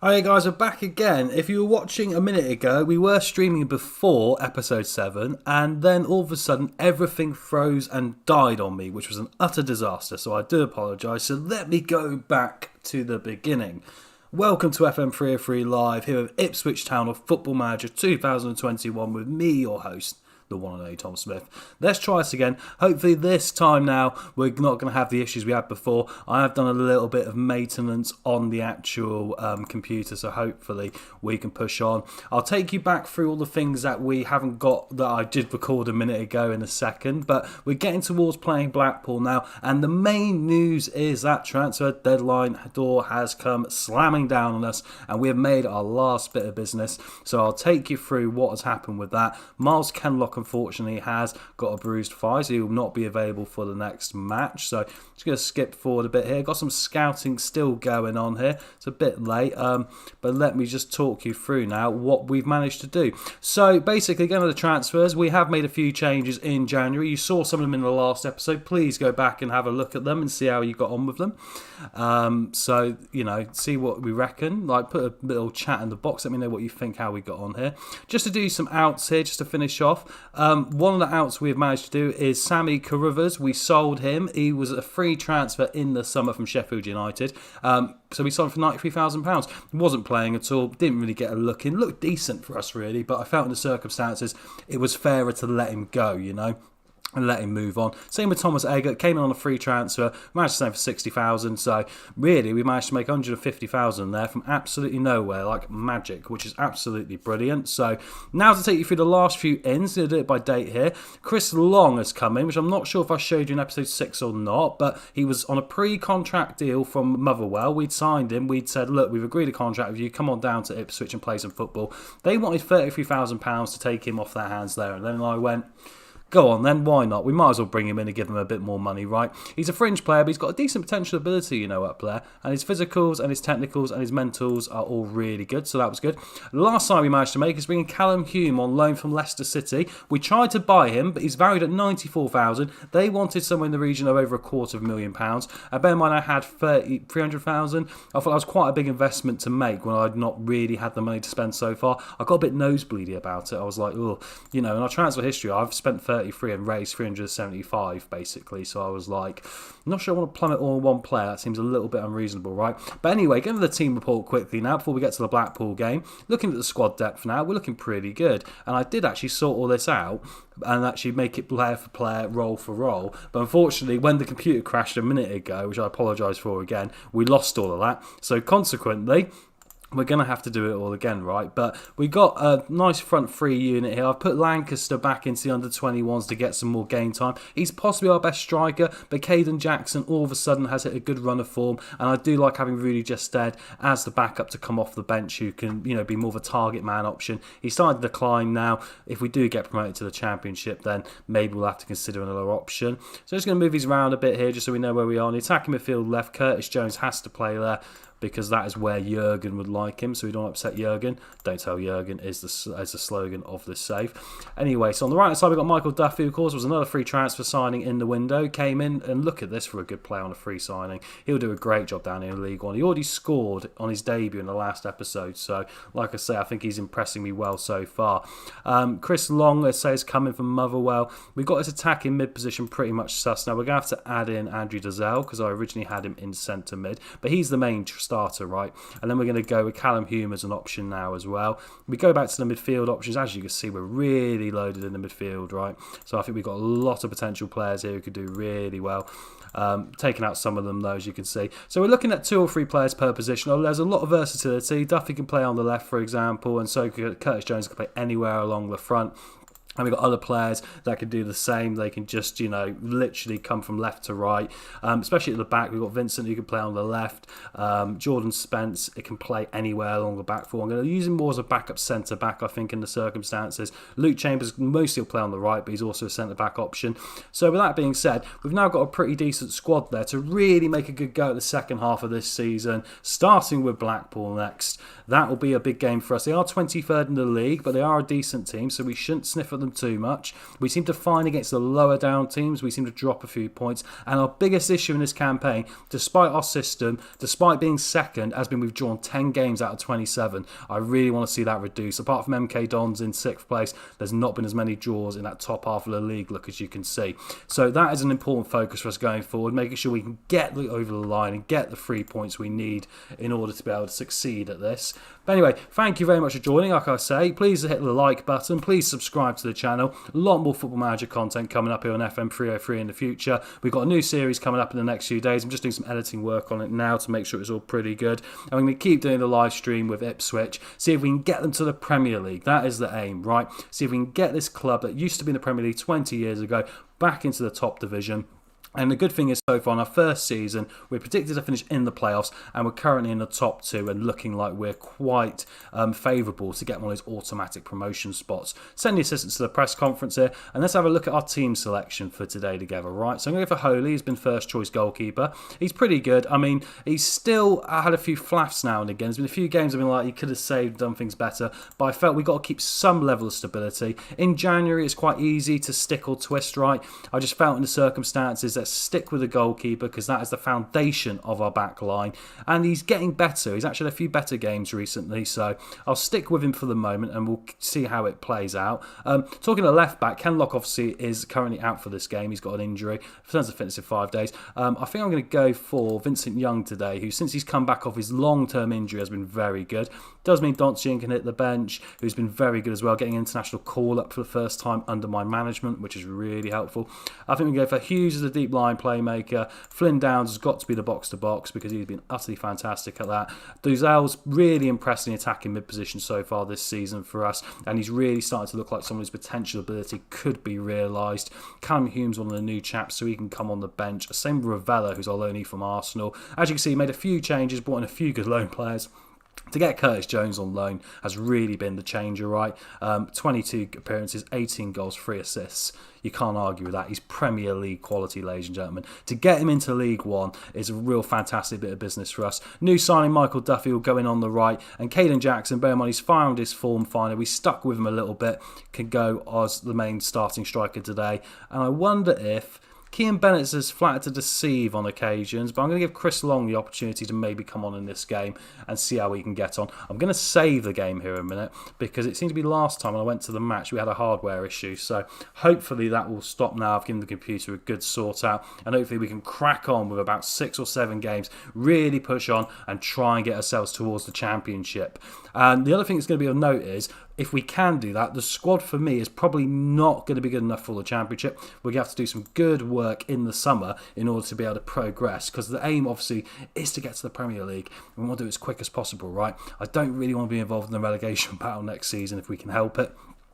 Hi guys, we're back again. If you were watching a minute ago, we were streaming before episode 7, and then all of a sudden everything froze and died on me, which was an utter disaster, so I do apologise. So let me go back to the beginning. Welcome to FM303 Live, here with Ipswich Town of Football Manager 2021 with me, your host, the one and only Tom Smith. Let's try this again. Hopefully this time now we're not going to have the issues we had before. I have done a little bit of maintenance on the actual computer, so hopefully we can push on. I'll take you back through all the things that we haven't got that I did record a minute ago in a second, but we're getting towards playing Blackpool now, and the main news is that transfer deadline door has come slamming down on us, and we have made our last bit of business. So I'll take you through what has happened with that. Miles Kenlock unfortunately has got a bruised thigh, so he will not be available for the next match. So just going to skip forward a bit here. Got some scouting still going on here. It's a bit late, but let me just talk you through now what we've managed to do. So basically, again, the transfers, we have made a few changes in January. You saw some of them in the last episode. Please go back and have a look at them and see how you got on with them. So, you know, see what we reckon. Like, put a little chat in the box. Let me know what you think, how we got on here. Just to do some outs here, just to finish off. One of the outs we have managed to do is Sammy Carruthers. We sold him. He was a free transfer in the summer from Sheffield United. So we sold him for £93,000. He wasn't playing at all. Didn't really get a look in. Looked decent for us, really. But I felt in the circumstances it was fairer to let him go, you know, and let him move on. Same with Thomas Eggert, came in on a free transfer, managed to sell for 60,000. So really, we managed to make 150,000 there from absolutely nowhere, like magic, which is absolutely brilliant. So now to take you through the last few ins, going to do it by date here. Chris Long has come in, which I'm not sure if I showed you in episode 6 or not, but he was on a pre-contract deal from Motherwell. We'd signed him. We'd said, look, we've agreed a contract with you. Come on down to Ipswich and play some football. They wanted £33,000 to take him off their hands there, and then I went, go on then, why not? We might as well bring him in and give him a bit more money, right? He's a fringe player, but he's got a decent potential ability, you know, up there. And his physicals and his technicals and his mentals are all really good, so that was good. The last sign we managed to make is bringing Callum Hume on loan from Leicester City. We tried to buy him, but he's valued at 94,000. They wanted somewhere in the region of over £250,000. Bear in mind I had 300,000. I thought that was quite a big investment to make when I'd not really had the money to spend so far. I got a bit nosebleedy about it. I was like, oh, you know, in our transfer history, I've spent 33 and raised 375 basically, so I was like, I'm not sure I want to plummet all in one player. That seems a little bit unreasonable, right? But anyway, getting to the team report quickly now before we get to the Blackpool game. Looking at the squad depth now, we're looking pretty good, and I did actually sort all this out and actually make it player for player, role for role. But unfortunately, when the computer crashed a minute ago, which I apologise for again, we lost all of that. So consequently, we're going to have to do it all again, right? But we got a nice front three unit here. I've put Lancaster back into the under-21s to get some more game time. He's possibly our best striker, but Caden Jackson all of a sudden has hit a good run of form, and I do like having Rudy Justed as the backup to come off the bench who can, you know, be more of a target man option. He's starting to decline now. If we do get promoted to the Championship, then maybe we'll have to consider another option. So I'm just going to move these around a bit here just so we know where we are. On the attacking midfield left, Curtis Jones has to play there, because that is where Jurgen would like him, so we don't upset Jurgen. Don't tell Jurgen is the slogan of this save. Anyway, so on the right side we've got Michael Duffy, of course, was another free transfer signing in the window. Came in, and look at this for a good player on a free signing. He'll do a great job down here in League One. He already scored on his debut in the last episode, so like I say, I think he's impressing me well so far. Chris Long, let's say, is coming from Motherwell. We've got his attack in mid position pretty much sus. Now we're going to have to add in Andrew Dazelle, because I originally had him in centre mid, but he's the main starter, right? And then we're going to go with Callum Hume as an option now as well. We go back to the midfield options. As you can see, we're really loaded in the midfield, right? So I think we've got a lot of potential players here who could do really well. Taking out some of them though, as you can see. So we're looking at 2 or 3 players per position. Oh, there's a lot of versatility. Duffy can play on the left, for example, and so Curtis Jones can play anywhere along the front. And we've got other players that can do the same. They can just, you know, literally come from left to right. Especially at the back, we've got Vincent who can play on the left. Jordan Spence, it can play anywhere along the back four. I'm going to use him more as a backup centre-back, I think, in the circumstances. Luke Chambers mostly will play on the right, but he's also a centre-back option. So with that being said, we've now got a pretty decent squad there to really make a good go at the second half of this season, starting with Blackpool next. That will be a big game for us. They are 23rd in the league, but they are a decent team, so we shouldn't sniff at them too much. We seem to find against the lower down teams, we seem to drop a few points. And our biggest issue in this campaign, despite our system, despite being second, has been we've drawn 10 games out of 27. I really want to see that reduced. Apart from MK Dons in 6th place, there's not been as many draws in that top half of the league, look, as you can see. So that is an important focus for us going forward, making sure we can get over the line and get the 3 points we need in order to be able to succeed at this. But anyway, thank you very much for joining. Like I say, please hit the like button, please subscribe to the channel. A lot more Football Manager content coming up here on FM303 in the future. We've got a new series coming up in the next few days. I'm just doing some editing work on it now to make sure it's all pretty good. And we're going to keep doing the live stream with Ipswich, see if we can get them to the Premier League. That is the aim, right? See if we can get this club that used to be in the Premier League 20 years ago back into the top division. And the good thing is, so far in our first season, we're predicted to finish in the playoffs, and we're currently in the top 2 and looking like we're quite favourable to get one of those automatic promotion spots. Send the assistants to the press conference here, and let's have a look at our team selection for today together, right? So I'm going to go for Holy. He's been first choice goalkeeper. He's pretty good. I mean, he's still had a few flaffs now and again. There's been a few games I've been like, he could have saved, done things better, but I felt we've got to keep some level of stability. In January, it's quite easy to stick or twist, right? I just felt in the circumstances that stick with the goalkeeper because that is the foundation of our back line, and he's getting better. He's actually had a few better games recently, so I'll stick with him for the moment and we'll see how it plays out. Talking to left back, Ken Lock obviously is currently out for this game. He's got an injury, returns to fitness in 5 days. I think I'm going to go for Vincent Young today, who since he's come back off his long-term injury has been very good. Does mean Doncic can hit the bench, who's been very good as well, getting an international call-up for the first time under my management, which is really helpful. I think we go for Hughes as a deep line playmaker. Flynn Downs has got to be the box-to-box because he's been utterly fantastic at that. Duzel's really impressed in the attacking mid-position so far this season for us, and he's really starting to look like someone whose potential ability could be realised. Callum Hume's one of the new chaps, so he can come on the bench. Same with Ravella, who's our loanee from Arsenal. As you can see, he made a few changes, brought in a few good loan players. To get Curtis Jones on loan has really been the changer, right? 22 appearances, 18 goals, 3 assists. You can't argue with that. He's Premier League quality, ladies and gentlemen. To get him into League One is a real fantastic bit of business for us. New signing Michael Duffy will go in on the right. And Caden Jackson, bear in mind, he's found his form finally. We stuck with him a little bit. Can go as the main starting striker today. And I wonder if Kean Bennett has flattered to deceive on occasions, but I'm going to give Chris Long the opportunity to maybe come on in this game and see how he can get on. I'm going to save the game here a minute because it seemed to be last time when I went to the match we had a hardware issue, so hopefully that will stop now. I've given the computer a good sort out, and hopefully we can crack on with about 6 or 7 games, really push on and try and get ourselves towards the championship. And the other thing that's going to be of note is, if we can do that, the squad for me is probably not going to be good enough for the championship. We're going to have to do some good work in the summer in order to be able to progress, because the aim obviously is to get to the Premier League. We want to do it as quick as possible, right? I don't really want to be involved in the relegation battle next season if we can help it.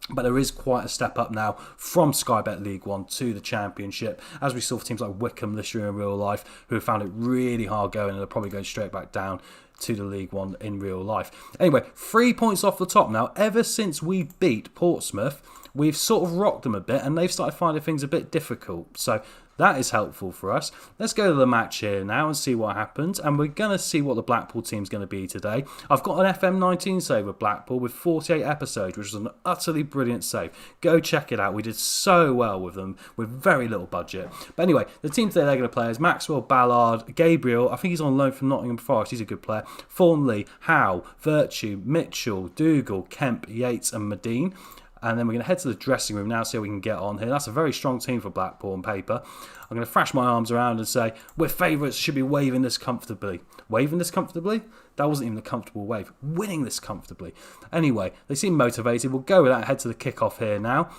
But there is quite a step up now from Sky Bet League One to the Championship, as we saw for teams like Wickham this year in real life, who have found it really hard going and are probably going straight back down to the League One in real life. Anyway, 3 points off the top now. Ever since we beat Portsmouth, we've sort of rocked them a bit and they've started finding things a bit difficult. So that is helpful for us. Let's go to the match here now and see what happens. And we're going to see what the Blackpool team's going to be today. I've got an FM19 save with Blackpool with 48 episodes, which is an utterly brilliant save. Go check it out. We did so well with them with very little budget. But anyway, the team today they're going to play is Maxwell, Ballard, Gabriel. I think he's on loan from Nottingham Forest. He's a good player. Thornley, Howe, Virtue, Mitchell, Dougal, Kemp, Yates and Medine. And then we're going to head to the dressing room now, see how we can get on here. That's a very strong team for Blackpool on paper. I'm going to thrash my arms around and say, we're favourites, should be waving this comfortably. Waving this comfortably? That wasn't even a comfortable wave. Winning this comfortably. Anyway, they seem motivated. We'll go with that, head to the kickoff here now.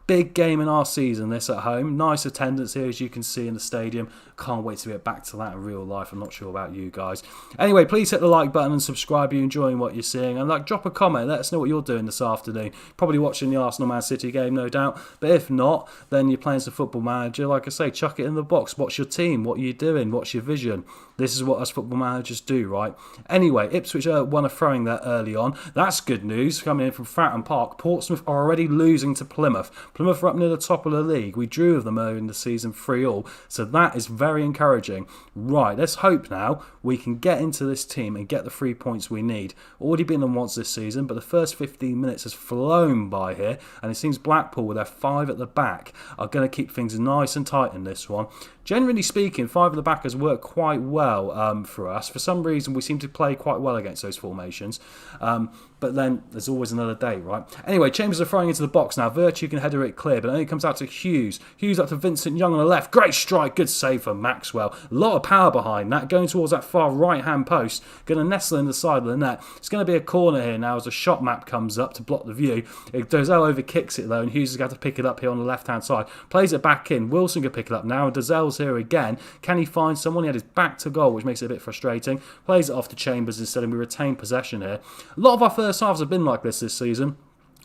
Big game in our season, this at home. Nice attendance here, as you can see in the stadium. Can't wait to get back to that in real life. I'm not sure about you guys. Anyway, please hit the like button and subscribe if you're enjoying what you're seeing. And drop a comment. Let us know what you're doing this afternoon. Probably watching the Arsenal-Man City game, no doubt. But if not, then you're playing some Football Manager. Like I say, chuck it in the box. What's your team? What are you doing? What's your vision? This is what us Football Managers do, right? Anyway, Ipswich won a throwing there early on. That's good news coming in from Fratton Park. Portsmouth are already losing to Plymouth. Plymouth are up near the top of the league. We drew with them earlier in the season 3-3, so that is very encouraging. Right, let's hope now we can get into this team and get the 3 points we need. Already been on once this season, but the first 15 minutes has flown by here, and it seems Blackpool with their 5 at the back are going to keep things nice and tight in this one. Generally speaking, 5 at the back has worked quite well for us. For some reason, we seem to play quite well against those formations. But then there's always another day, right? Anyway, Chambers are throwing into the box now. Virtue can header it clear, but then it comes out to Hughes. Hughes up to Vincent Young on the left. Great strike, good save for Maxwell. A lot of power behind that, going towards that far right-hand post. Going to nestle in the side of the net. It's going to be a corner here now as a shot map comes up to block the view. Dozell over kicks it though, and Hughes has got to pick it up here on the left-hand side. Plays it back in. Wilson can pick it up now, and Dozell's here again. Can he find someone? He had his back to goal, which makes it a bit frustrating. Plays it off to Chambers instead, and we retain possession here. A lot of our first halves have been like this season.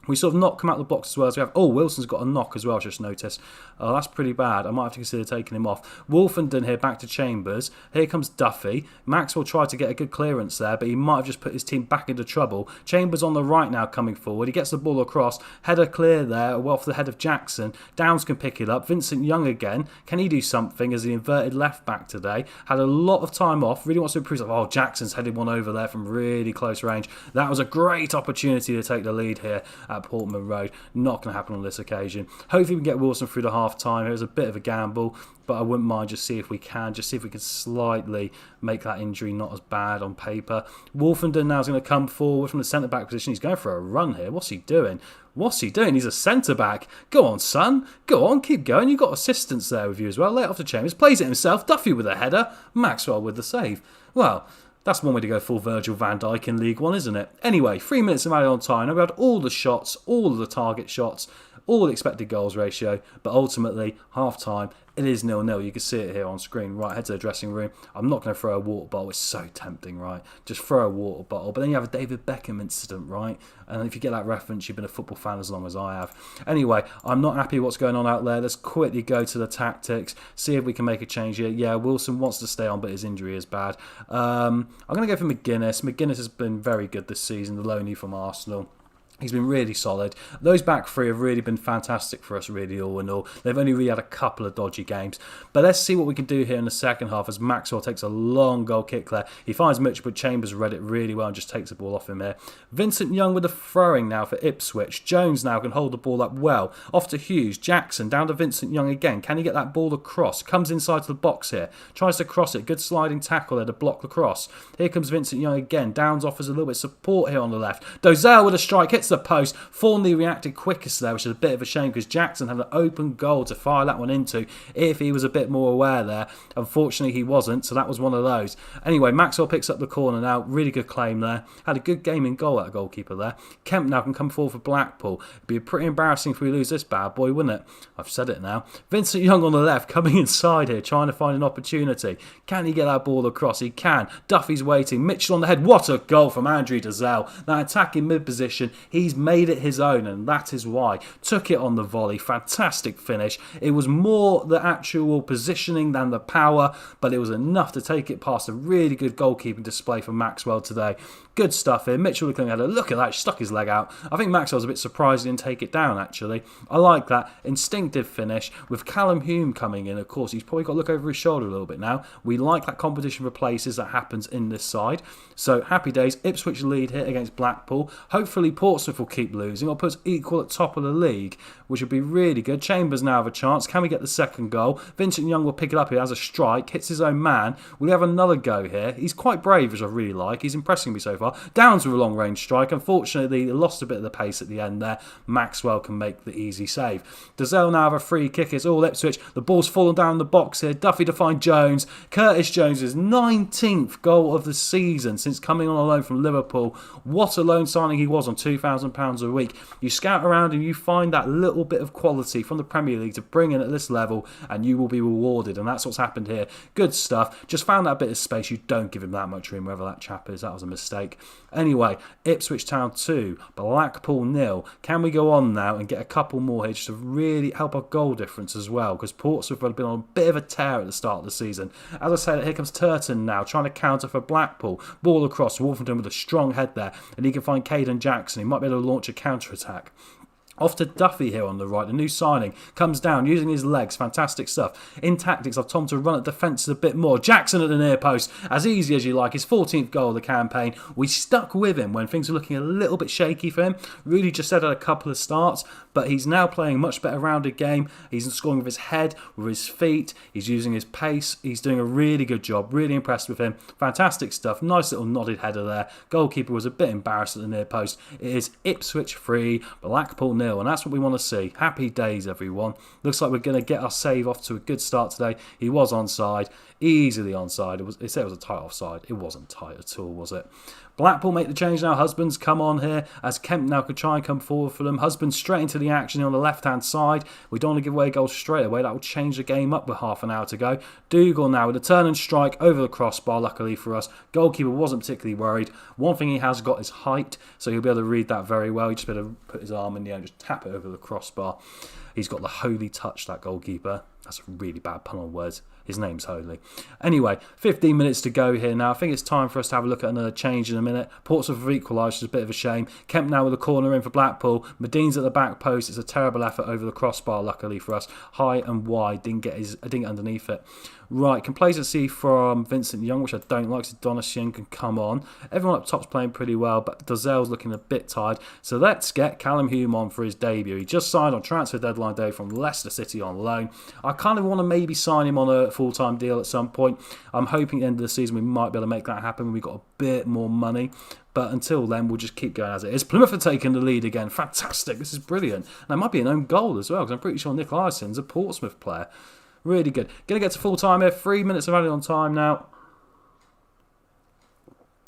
We sort of not come out of the box as well as we have. Oh, Wilson's got a knock as well, I just noticed. Oh, that's pretty bad. I might have to consider taking him off. Wolfenden here back to Chambers. Here comes Duffy. Maxwell tried to get a good clearance there, but he might have just put his team back into trouble. Chambers on the right now coming forward. He gets the ball across. Header clear there, well off the head of Jackson. Downs can pick it up. Vincent Young again. Can he do something as the inverted left back today? Had a lot of time off. Really wants to improve. Oh, Jackson's headed one over there from really close range. That was a great opportunity to take the lead here at Portman Road. Not going to happen on this occasion. Hopefully we can get Wilson through the half time. It was a bit of a gamble, but I wouldn't mind just see if we can slightly make that injury not as bad on paper. Wolfenden now is going to come forward from the centre back position. He's going for a run here. What's he doing? He's a centre back. Go on, son. Go on, keep going. You've got assistance there with you as well. Lay it off to Chambers. Plays it himself. Duffy with a header. Maxwell with the save. Well, that's one way to go full Virgil van Dijk in League One, isn't it? Anyway, 3 minutes of added on time. Now we had all the shots, all of the target shots, all the expected goals ratio, but ultimately, half-time, it is 0-0. You can see it here on screen. Right, head to the dressing room. I'm not going to throw a water bottle. It's so tempting, right? Just throw a water bottle. But then you have a David Beckham incident, right? And if you get that reference, you've been a football fan as long as I have. Anyway, I'm not happy with what's going on out there. Let's quickly go to the tactics, see if we can make a change here. Yeah, Wilson wants to stay on, but his injury is bad. I'm going to go for McGuinness. McGuinness has been very good this season, the loanee from Arsenal. He's been really solid. Those back three have really been fantastic for us, really, all in all. They've only really had a couple of dodgy games. But let's see what we can do here in the second half as Maxwell takes a long goal kick there. He finds Mitch, but Chambers read it really well and just takes the ball off him here. Vincent Young with the throwing now for Ipswich. Jones now can hold the ball up well. Off to Hughes. Jackson down to Vincent Young again. Can he get that ball across? Comes inside to the box here. Tries to cross it. Good sliding tackle there to block the cross. Here comes Vincent Young again. Downs offers a little bit of support here on the left. Dozell with a strike. Hits the post. Thornley reacted quickest there, which is a bit of a shame because Jackson had an open goal to fire that one into if he was a bit more aware there. Unfortunately, he wasn't, so that was one of those. Anyway, Maxwell picks up the corner now. Really good claim there. Had a good game in goal, that goalkeeper there. Kemp now can come forward for Blackpool. It'd be pretty embarrassing if we lose this bad boy, wouldn't it? I've said it now. Vincent Young on the left, coming inside here, trying to find an opportunity. Can he get that ball across? He can. Duffy's waiting. Mitchell on the head. What a goal from Andrew Dozell. That attacking mid-position, he's made it his own, and that is why. Took it on the volley. Fantastic finish. It was more the actual positioning than the power, but it was enough to take it past a really good goalkeeping display from Maxwell today. Good stuff here. Mitchell looking at it. Look at that. He stuck his leg out. I think Maxwell's a bit surprised he didn't take it down, actually. I like that. Instinctive finish. With Callum Hume coming in, of course, he's probably got to look over his shoulder a little bit now. We like that competition for places that happens in this side. So, happy days. Ipswich lead here against Blackpool. Hopefully, Portsmouth will keep losing or put us equal at top of the league, which would be really good. Chambers now have a chance. Can we get the second goal? Vincent Young will pick it up here as a strike. Hits his own man. Will he have another go here? He's quite brave, which I really like. He's impressing me so far. Downs with a long range strike. Unfortunately, he lost a bit of the pace at the end there. Maxwell can make the easy save. Dozell now have a free kick. It's all Ipswich. The ball's fallen down the box here. Duffy to find Jones. Curtis Jones' 19th goal of the season since coming on a loan from Liverpool. What a loan signing he was on £2,000 a week. You scout around and you find that little bit of quality from the Premier League to bring in at this level and you will be rewarded, and that's what's happened here. Good stuff. Just found that bit of space. You don't give him that much room, wherever that chap is. That was a mistake. Anyway, Ipswich Town 2, Blackpool 0. Can we go on now and get a couple more here just to really help our goal difference as well? Because Portsmouth have been on a bit of a tear at the start of the season. As I said, here comes Turton now, trying to counter for Blackpool. Ball across, Wolfenden with a strong head there, and he can find Caden Jackson. He might be able to launch a counter-attack. Off to Duffy here on the right, the new signing. Comes down, using his legs. Fantastic stuff. In tactics, I've told him to run at defence a bit more. Jackson at the near post. As easy as you like. His 14th goal of the campaign. We stuck with him when things were looking a little bit shaky for him. Really just had a couple of starts, but he's now playing a much better rounded game. He's scoring with his head, with his feet. He's using his pace. He's doing a really good job. Really impressed with him. Fantastic stuff. Nice little nodded header there. Goalkeeper was a bit embarrassed at the near post. It is Ipswich 3, Blackpool 0. And that's what we want to see. Happy days, everyone. Looks like we're going to get our save off to a good start today. He was onside, easily onside. They said it was a tight offside. It wasn't tight at all, was it? Blackpool make the change now. Husbands come on here as Kemp now could try and come forward for them. Husbands straight into the action on the left-hand side. We don't want to give away goals straight away. That will change the game up with half an hour to go. Dougal now with a turn and strike over the crossbar, luckily for us. Goalkeeper wasn't particularly worried. One thing he has got is height, so he'll be able to read that very well. He just be able to put his arm in the air and just tap it over the crossbar. He's got the holy touch, that goalkeeper. That's a really bad pun on words. His name's Holy. Anyway, 15 minutes to go here now. I think it's time for us to have a look at another change in a minute. Portsmouth have equalised, which is a bit of a shame. Kemp now with a corner in for Blackpool. Medin's at the back post. It's a terrible effort over the crossbar, luckily for us. High and wide. Didn't get underneath it. Right, complacency from Vincent Young, which I don't like, so Donatian can come on. Everyone up top's playing pretty well, but Dozell's looking a bit tired. So let's get Callum Hume on for his debut. He just signed on transfer deadline day from Leicester City on loan. I kind of want to maybe sign him on a full-time deal at some point. I'm hoping at the end of the season we might be able to make that happen when we've got a bit more money. But until then, we'll just keep going as it is. Plymouth are taking the lead again. Fantastic. This is brilliant. And it might be an own goal as well, because I'm pretty sure Nick Ireson's a Portsmouth player. Really good. Going to get to full time here. 3 minutes of added on time now.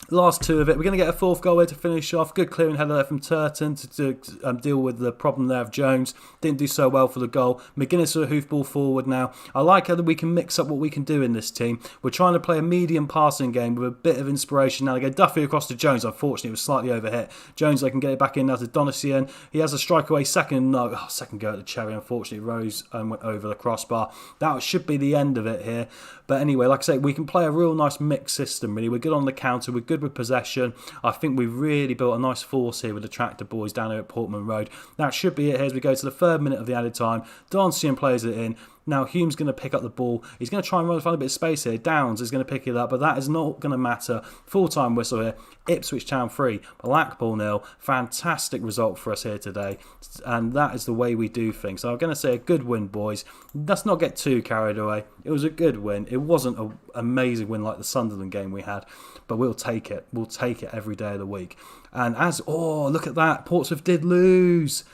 Last two of it. We're going to get a fourth goal here to finish off. Good clearing header there from Turton to deal with the problem there of Jones. Didn't do so well for the goal. McGuinness with a hoofball forward now. I like how that we can mix up what we can do in this team. We're trying to play a medium passing game with a bit of inspiration. Now they go Duffy across to Jones. Unfortunately, it was slightly overhit. Jones, they can get it back in now to Donatian. He has a strike away second go at the cherry. Unfortunately, Rose went over the crossbar. That should be the end of it here. But anyway, like I say, we can play a real nice mixed system, really. We're good on the counter. We're good with possession. I think we've really built a nice force here with the tractor boys down here at Portman Road. That should be it here as we go to the 3rd minute of the added time. Donsian plays it in. Now Hume's going to pick up the ball. He's going to try and find a bit of space here. Downs is going to pick it up, but that is not going to matter. Full-time whistle here. Ipswich Town 3, Blackpool 0. Fantastic result for us here today. And that is the way we do things. So I'm going to say a good win, boys. Let's not get too carried away. It was a good win. It wasn't an amazing win like the Sunderland game we had, but we'll take it. We'll take it every day of the week. And look at that. Portsmouth did lose.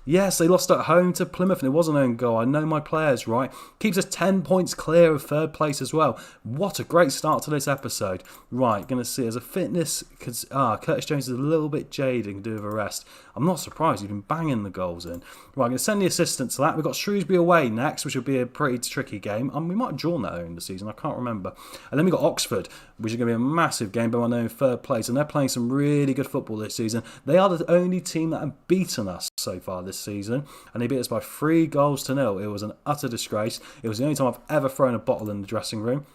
Yes, they lost at home to Plymouth and it was an own goal. I know my players, right? Keeps us 10 points clear of 3rd place as well. What a great start to this episode. Right, going to see as a fitness, because Curtis Jones is a little bit jaded and do with a rest. I'm not surprised, he's been banging the goals in. Right, I'm going to send the assistant to that. We've got Shrewsbury away next, which will be a pretty tricky game. We might have drawn that early in the season, I can't remember. And then we've got Oxford, which is going to be a massive game, but I know in 3rd place. And they're playing some really good football this season. They are the only team that have beaten us so far this season, and they beat us by 3-0. It was an utter disgrace. It was the only time I've ever thrown a bottle in the dressing room.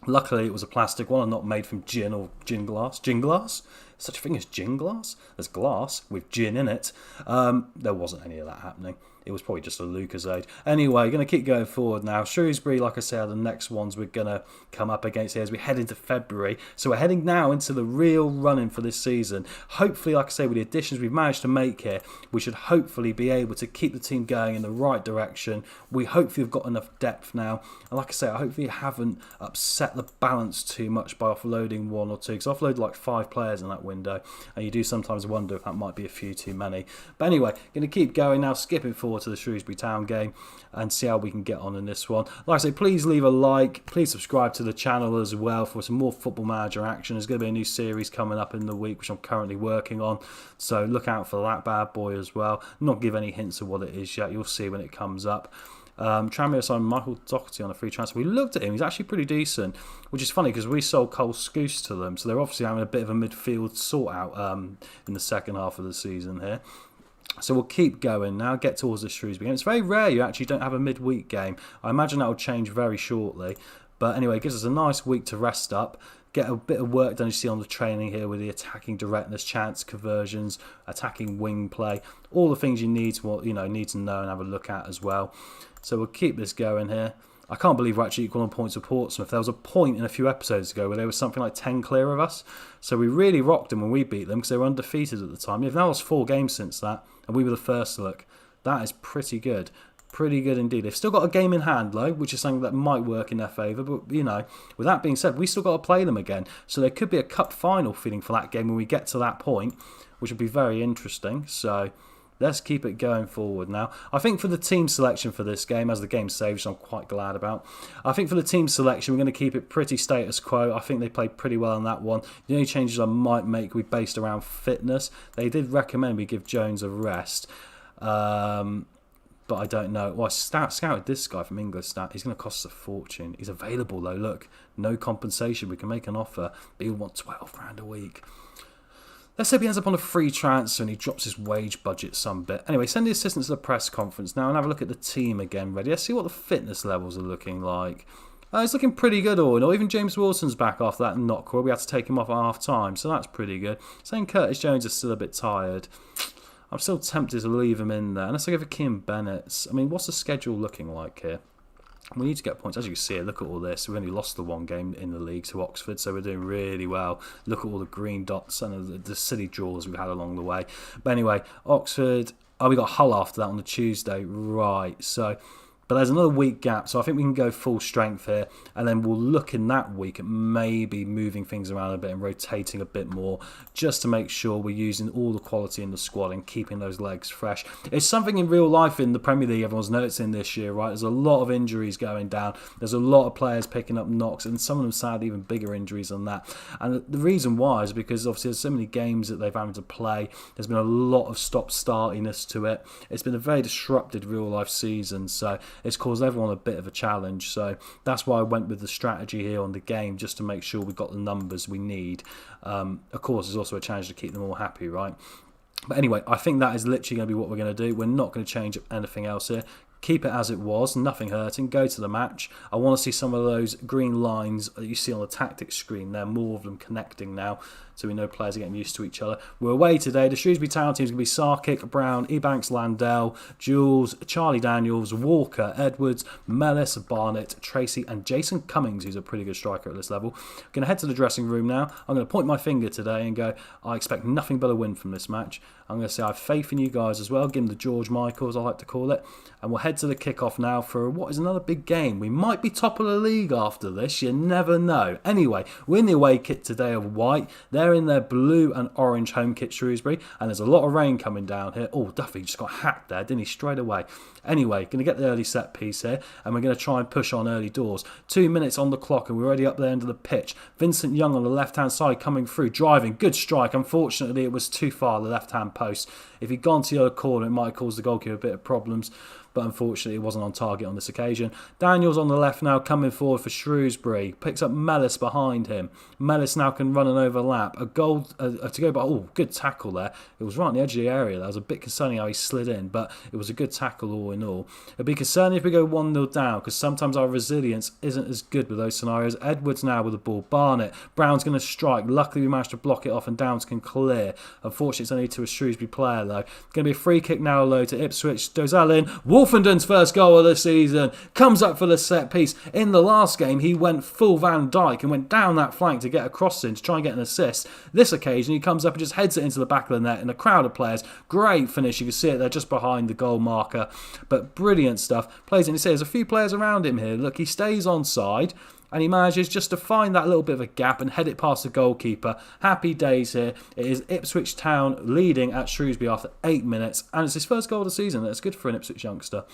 Luckily it was a plastic one and not made from gin or gin glass. Gin glass? Such a thing as gin glass? There's glass with gin in it. There wasn't any of that happening. It was probably just a Lucasade. Anyway, going to keep going forward now. Shrewsbury, like I said, are the next ones we're going to come up against here as we head into February. So we're heading now into the real running for this season. Hopefully, like I say, with the additions we've managed to make here, we should hopefully be able to keep the team going in the right direction. We hopefully have got enough depth now. And like I say, I hopefully haven't upset the balance too much by offloading 1 or 2. Because I offloaded like 5 players in that window. And you do sometimes wonder if that might be a few too many. But anyway, going to keep going now, skipping forward to the Shrewsbury Town game and see how we can get on in this one. Like I say, please leave a like, please subscribe to the channel as well for some more Football Manager action. There's going to be a new series coming up in the week which I'm currently working on, so look out for that bad boy as well. Not give any hints of what it is yet, you'll see when it comes up. Tranmere signed Michael Doherty on a free transfer. We looked at him, he's actually pretty decent, which is funny because we sold Cole Scouse to them, so they're obviously having a bit of a midfield sort out in the second half of the season here. So we'll keep going now, get towards the Shrewsbury game. It's very rare you actually don't have a midweek game. I imagine that will change very shortly. But anyway, it gives us a nice week to rest up. get a bit of work done, you see on the training here, with the attacking directness, chance conversions, attacking wing play, all the things you need to know and have a look at as well. So we'll keep this going here. I can't believe we're actually equal on points with Portsmouth. There was a point in a few episodes ago where they were something like 10 clear of us. So we really rocked them when we beat them because they were undefeated at the time. They've now lost 4 games since that, and we were the first to look. That is pretty good. Pretty good indeed. They've still got a game in hand, though, which is something that might work in their favour. But, with that being said, we still got to play them again. So there could be a cup final feeling for that game when we get to that point, which would be very interesting. So let's keep it going forward now. I think for the team selection for this game, as the game saved, which I'm quite glad about, I think for the team selection, we're going to keep it pretty status quo. I think they played pretty well on that one. The only changes I might make will be based around fitness. They did recommend we give Jones a rest. But I don't know. Well, I scouted this guy from English Stat. He's going to cost us a fortune. He's available, though. Look, no compensation. We can make an offer, but he'll want £12 a week. Let's hope he ends up on a free transfer and he drops his wage budget some bit. Anyway, send the assistant to the press conference now and have a look at the team again. Ready? Let's see what the fitness levels are looking like. It's looking pretty good, all in all. Even James Wilson's back after that knock where we had to take him off at half-time, so that's pretty good. Saying Curtis Jones is still a bit tired. I'm still tempted to leave him in there. Unless I go for Kean Bennett. I mean, what's the schedule looking like here? We need to get points. As you can see, look at all this. We've only lost the one game in the league to Oxford, so we're doing really well. Look at all the green dots and the silly draws we've had along the way. But anyway, Oxford... Oh, we got Hull after that on the Tuesday. Right, so... But there's another week gap, so I think we can go full strength here. And then we'll look in that week at maybe moving things around a bit and rotating a bit more, just to make sure we're using all the quality in the squad and keeping those legs fresh. It's something in real life in the Premier League everyone's noticing this year, right? There's a lot of injuries going down. There's a lot of players picking up knocks, and some of them sadly even bigger injuries than that. And the reason why is because obviously there's so many games that they've had to play. There's been a lot of stop-startiness to it. It's been a very disrupted real-life season, so it's caused everyone a bit of a challenge. So that's why I went with the strategy here on the game, just to make sure we've got the numbers we need. Of course, there's also a challenge to keep them all happy, right? But anyway, I think that is literally going to be what we're going to do. We're not going to change anything else here. Keep it as it was, nothing hurting, go to the match. I want to see some of those green lines that you see on the tactics screen there, more of them connecting now, so we know players are getting used to each other. We're away today. The Shrewsbury Town team is going to be Sarkic, Brown, Ebanks, Landell, Jules, Charlie Daniels, Walker, Edwards, Mellis, Barnett, Tracy and Jason Cummings, who's a pretty good striker at this level. I'm going to head to the dressing room now. I'm going to point my finger today and go, I expect nothing but a win from this match. I'm going to say I have faith in you guys as well. Give them the George Michaels, I like to call it. And we'll head to the kickoff now for what is another big game. We might be top of the league after this. You never know. Anyway, we're in the away kit today of white. They're in their blue and orange home kit, Shrewsbury. And there's a lot of rain coming down here. Oh, Duffy just got hacked there, didn't he? Straight away. Anyway, going to get the early set piece here. And we're going to try and push on early doors. 2 minutes on the clock and we're already up there end of the pitch. Vincent Young on the left-hand side coming through. Driving. Good strike. Unfortunately, it was too far, the left-hand post. If he'd gone to the other corner, it might have caused the goalkeeper a bit of problems. But unfortunately it wasn't on target on this occasion. Daniels on the left now coming forward for Shrewsbury. Picks up Mellis behind him. Mellis now can run and overlap. A goal to go by. Oh, good tackle there. It was right on the edge of the area. That was a bit concerning how he slid in, but it was a good tackle all in all. It'd be concerning if we go 1-0 down, because sometimes our resilience isn't as good with those scenarios. Edwards now with the ball. Barnett. Brown's going to strike. Luckily we managed to block it off and Downs can clear. Unfortunately it's only to a Shrewsbury player though. Going to be a free kick now low to Ipswich. Dozell in. Wolfenden's first goal of the season comes up for the set piece. In the last game, he went full Van Dijk and went down that flank to get a cross in to try and get an assist. This occasion, he comes up and just heads it into the back of the net in a crowd of players. Great finish. You can see it there just behind the goal marker. But brilliant stuff. Plays in. You see, there's a few players around him here. Look, he stays onside. And he manages just to find that little bit of a gap and head it past the goalkeeper. Happy days here. It is Ipswich Town leading at Shrewsbury after 8 minutes. And it's his first goal of the season. That's good for an Ipswich youngster.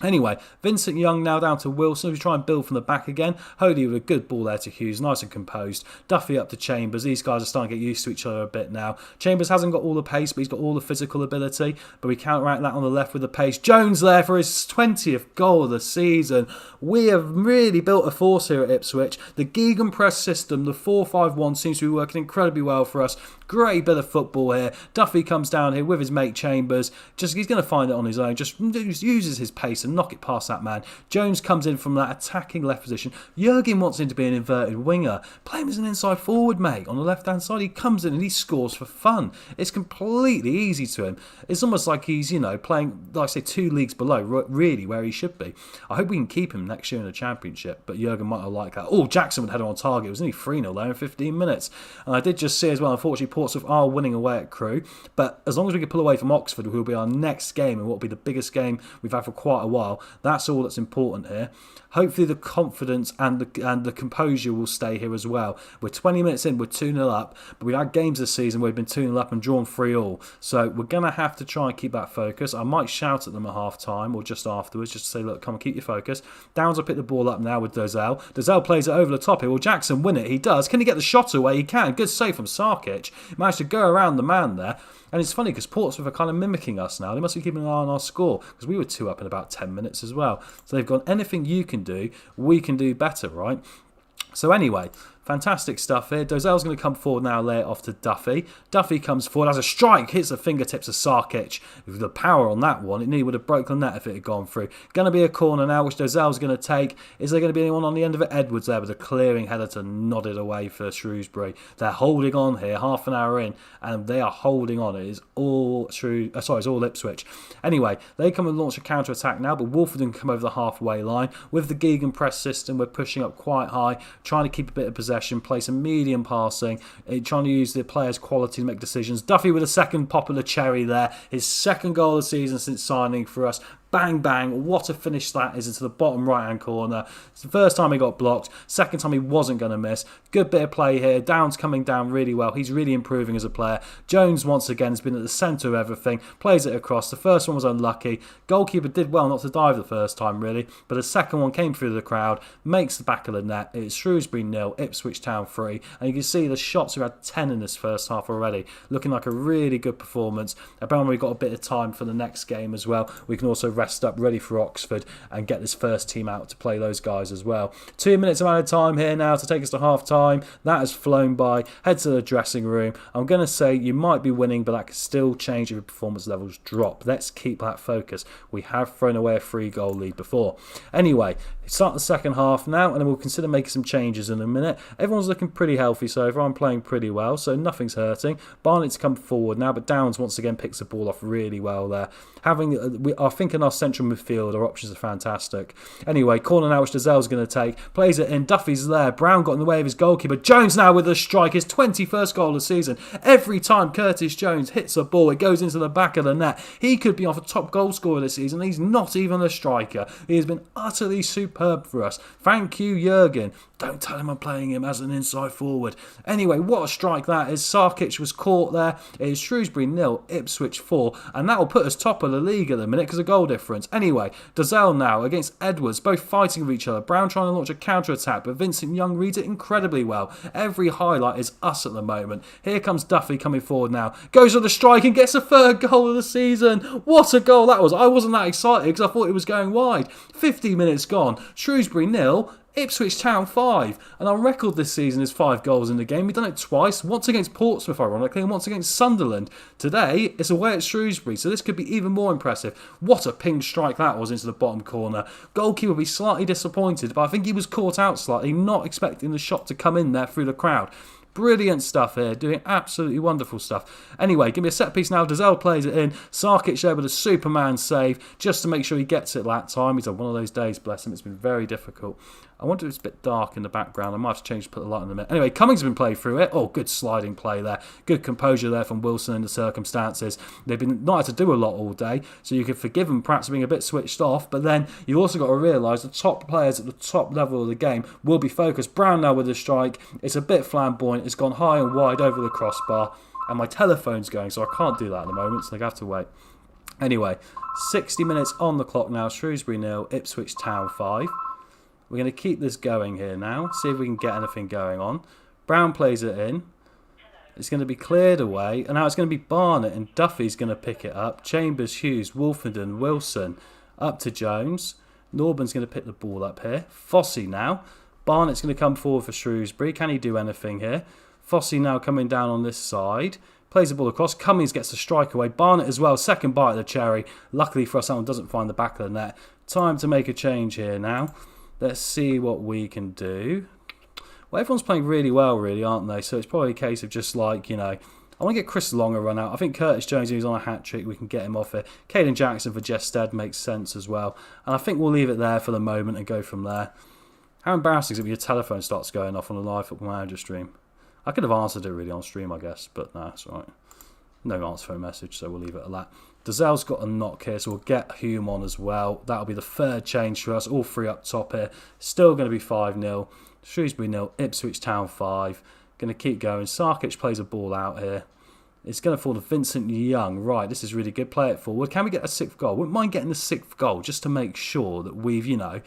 Anyway, Vincent Young now down to Wilson. We try and build from the back again. Holy with a good ball there to Hughes. Nice and composed. Duffy up to Chambers. These guys are starting to get used to each other a bit now. Chambers hasn't got all the pace, but he's got all the physical ability. But we counteract that on the left with the pace. Jones there for his 20th goal of the season. We have really built a force here at Ipswich. The Gegenpress system, the 4-5-1, seems to be working incredibly well for us. Great bit of football here. Duffy comes down here with his mate Chambers. He's going to find it on his own. Just uses his pace and knock it past that man. Jones comes in from that attacking left position. Jurgen wants him to be an inverted winger. Play him as an inside forward, mate. On the left-hand side, he comes in and he scores for fun. It's completely easy to him. It's almost like he's, playing, like I say, 2 leagues below, really, where he should be. I hope we can keep him next year in the Championship, but Jurgen might not like that. Oh, Jackson would head on target. It was only 3-0 there in 15 minutes. And I did just see as well, unfortunately, Portsmouth are winning away at Crewe, but as long as we can pull away from Oxford, who will be our next game and what will be the biggest game we've had for quite a while, that's all that's important here. Hopefully the confidence and the composure will stay here as well. We're 20 minutes in, we're 2-0 up, but we've had games this season where we've been 2-0 up and drawn 3-3. So we're going to have to try and keep that focus. I might shout at them at half time or just afterwards, just to say, look, come on, keep your focus. Downs will pick the ball up now with Dozell. Dozell plays it over the top here. Will Jackson win it? He does. Can he get the shot away? He can. Good save from Sarkic. He managed to go around the man there. And it's funny because Portsmouth are kind of mimicking us now. They must be keeping an eye on our score because we were 2 up in about 10 minutes as well. So they've gone, anything you can do, we can do better, right? So anyway, fantastic stuff here. Dozell's going to come forward now, lay it off to Duffy. Duffy comes forward, has a strike, hits the fingertips of Sarkic. The power on that one, it nearly would have broken the net if it had gone through. Going to be a corner now, which Dozell's going to take. Is there going to be anyone on the end of it? Edwards there with a clearing header to nod it away for Shrewsbury. They're holding on here, half an hour in, and they are holding on. It is all it's all Ipswich. Anyway, they come and launch a counter-attack now, but Wolfenden come over the halfway line. With the Gegan press system, we're pushing up quite high, trying to keep a bit of possession, play some medium passing, trying to use the players' quality to make decisions. Duffy with a second popular cherry there. His second goal of the season since signing for us. Bang, bang. What a finish that is into the bottom right-hand corner. It's the first time he got blocked. Second time he wasn't going to miss. Good bit of play here. Downs coming down really well. He's really improving as a player. Jones, once again, has been at the centre of everything. Plays it across. The first one was unlucky. Goalkeeper did well not to dive the first time, really. But the second one came through the crowd. Makes the back of the net. It's Shrewsbury 0, Ipswich Town 3. And you can see the shots, we've had 10 in this first half already. Looking like a really good performance. Apparently we've got a bit of time for the next game as well. We can also rest up ready for Oxford and get this first team out to play those guys as well. 2 minutes amount of time here now to take us to half time. That has flown by. Head to the dressing room. I'm going to say you might be winning, but that could still change if your performance levels drop. Let's keep that focus. We have thrown away a 3-goal lead before. Anyway, start the second half now, and then we'll consider making some changes in a minute. Everyone's looking pretty healthy so far. I'm playing pretty well, so nothing's hurting. Barnett's come forward now, but Downs once again picks the ball off really well there. I think in our central midfield, our options are fantastic. Anyway, corner now, which Dozell's going to take. Plays it in. Duffy's there. Brown got in the way of his goalkeeper. Jones now with a strike. His 21st goal of the season. Every time Curtis Jones hits a ball, it goes into the back of the net. He could be off a top goal scorer this season. He's not even a striker. He has been utterly superb for us. Thank you, Jurgen. Don't tell him I'm playing him as an inside forward. Anyway, what a strike that is. Sarkic was caught there. It is Shrewsbury 0, Ipswich 4. And that will put us top of the league at the minute because of goal difference. Anyway, Dozell now against Edwards, both fighting with each other. Brown trying to launch a counter-attack, but Vincent Young reads it incredibly well. Every highlight is us at the moment. Here comes Duffy coming forward now. Goes for the strike and gets a third goal of the season. What a goal that was. I wasn't that excited because I thought it was going wide. 50 minutes gone. Shrewsbury 0. Ipswich Town 5, and our record this season is 5 goals in the game. We've done it twice, once against Portsmouth ironically and once against Sunderland. Today it's away at Shrewsbury, so this could be even more impressive. What a ping strike that was into the bottom corner. Goalkeeper will be slightly disappointed, but I think he was caught out slightly, not expecting the shot to come in there through the crowd. Brilliant stuff here, doing absolutely wonderful stuff. Anyway, give me a set piece now. Dozell plays it in. Sarkic there with a Superman save just to make sure he gets it that time. He's had one of those days, bless him. It's been very difficult. I wonder if it's a bit dark in the background. I might have to change to put the light in a minute. Anyway, Cummings has been played through it. Oh, good sliding play there. Good composure there from Wilson in the circumstances. They've been not had to do a lot all day, so you could forgive them perhaps being a bit switched off, but then you've also got to realise the top players at the top level of the game will be focused. Brown now with a strike. It's a bit flamboyant. It's gone high and wide over the crossbar, and my telephone's going, so I can't do that at the moment, so I have to wait. Anyway, 60 minutes on the clock now. Shrewsbury 0, Ipswich Town 5. We're going to keep this going here now. See if we can get anything going on. Brown plays it in. It's going to be cleared away. And now it's going to be Barnett. And Duffy's going to pick it up. Chambers, Hughes, Wolfenden, Wilson. Up to Jones. Norban's going to pick the ball up here. Fossey now. Barnett's going to come forward for Shrewsbury. Can he do anything here? Fossey now coming down on this side. Plays the ball across. Cummings gets the strike away. Barnett as well. Second bite of the cherry. Luckily for us, that one doesn't find the back of the net. time to make a change here now. Let's see what we can do. Well, everyone's playing really well, really, aren't they? So it's probably a case of just like, you know, I want to get Chris Long a run out. I think Curtis Jones, who's on a hat-trick, we can get him off it. Caden Jackson for Jested makes sense as well. And I think we'll leave it there for the moment and go from there. How embarrassing is it when your telephone starts going off on a live Football Manager stream? I could have answered it really on stream, I guess, but no, it's all right. No answer phone message, so we'll leave it at that. Dazell's got a knock here, so we'll get Hume on as well. That'll be the third change for us, all three up top here. Still going to be 5-0. Shrewsbury 0, Ipswich Town 5. Going to keep going. Sarkic plays a ball out here. It's going to fall to Vincent Young. Right, this is really good. Play it forward. Can we get a 6th goal? Wouldn't mind getting the 6th goal just to make sure that we've, you know,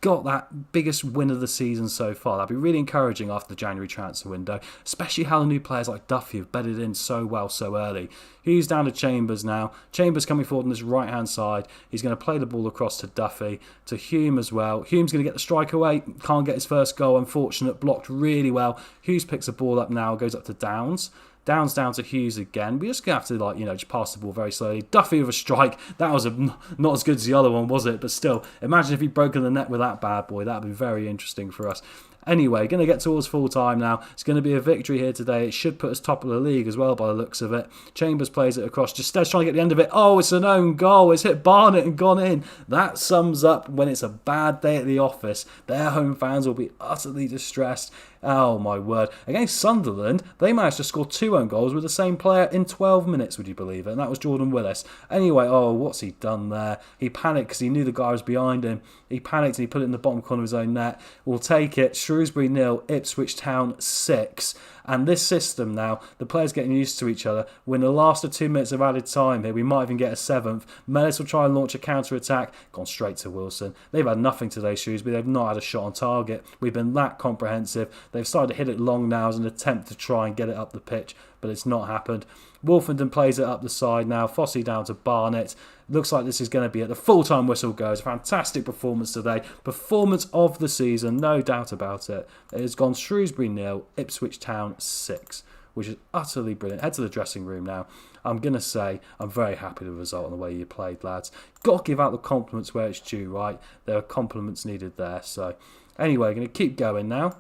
got that biggest win of the season so far. That'd be really encouraging after the January transfer window, especially how the new players like Duffy have bedded in so well so early. He's down to Chambers now. Chambers coming forward on this right-hand side. He's going to play the ball across to Duffy, to Hume as well. Hume's going to get the strike away. Can't get his first goal. Unfortunate. Blocked really well. Hughes picks the ball up now. Goes up to Downs. Downs down to Hughes again. We just have to, like, you know, just pass the ball very slowly. Duffy with a strike. That was not as good as the other one, was it? But still, imagine if he'd broken the net with that bad boy. That would be very interesting for us. Anyway, going to get towards full time now. It's going to be a victory here today. It should put us top of the league as well by the looks of it. Chambers plays it across. Justez trying to get the end of it. Oh, it's an own goal. It's hit Barnett and gone in. That sums up when it's a bad day at the office. Their home fans will be utterly distressed. Oh, my word. Against Sunderland, they managed to score 2 own goals with the same player in 12 minutes, would you believe it? And that was Jordan Willis. Anyway, oh, what's he done there? He panicked because he knew the guy was behind him. He panicked and he put it in the bottom corner of his own net. We'll take it. Shrewsbury 0, Ipswich Town 6. And this system now, the players getting used to each other. We're in the last of 2 minutes of added time here. We might even get a 7th. Mellis will try and launch a counter-attack. Gone straight to Wilson. They've had nothing today, Shrewsbury. They've not had a shot on target. We've been that comprehensive. They've started to hit it long now as an attempt to try and get it up the pitch, but it's not happened. Wolfenden plays it up the side now. Fossey down to Barnett. Looks like this is going to be at the full-time whistle goes. Fantastic performance today. Performance of the season, no doubt about it. It has gone Shrewsbury 0, Ipswich Town 6, which is utterly brilliant. Head to the dressing room now. I'm going to say I'm very happy with the result and the way you played, lads. Got to give out the compliments where it's due, right? There are compliments needed there. So anyway, going to keep going now.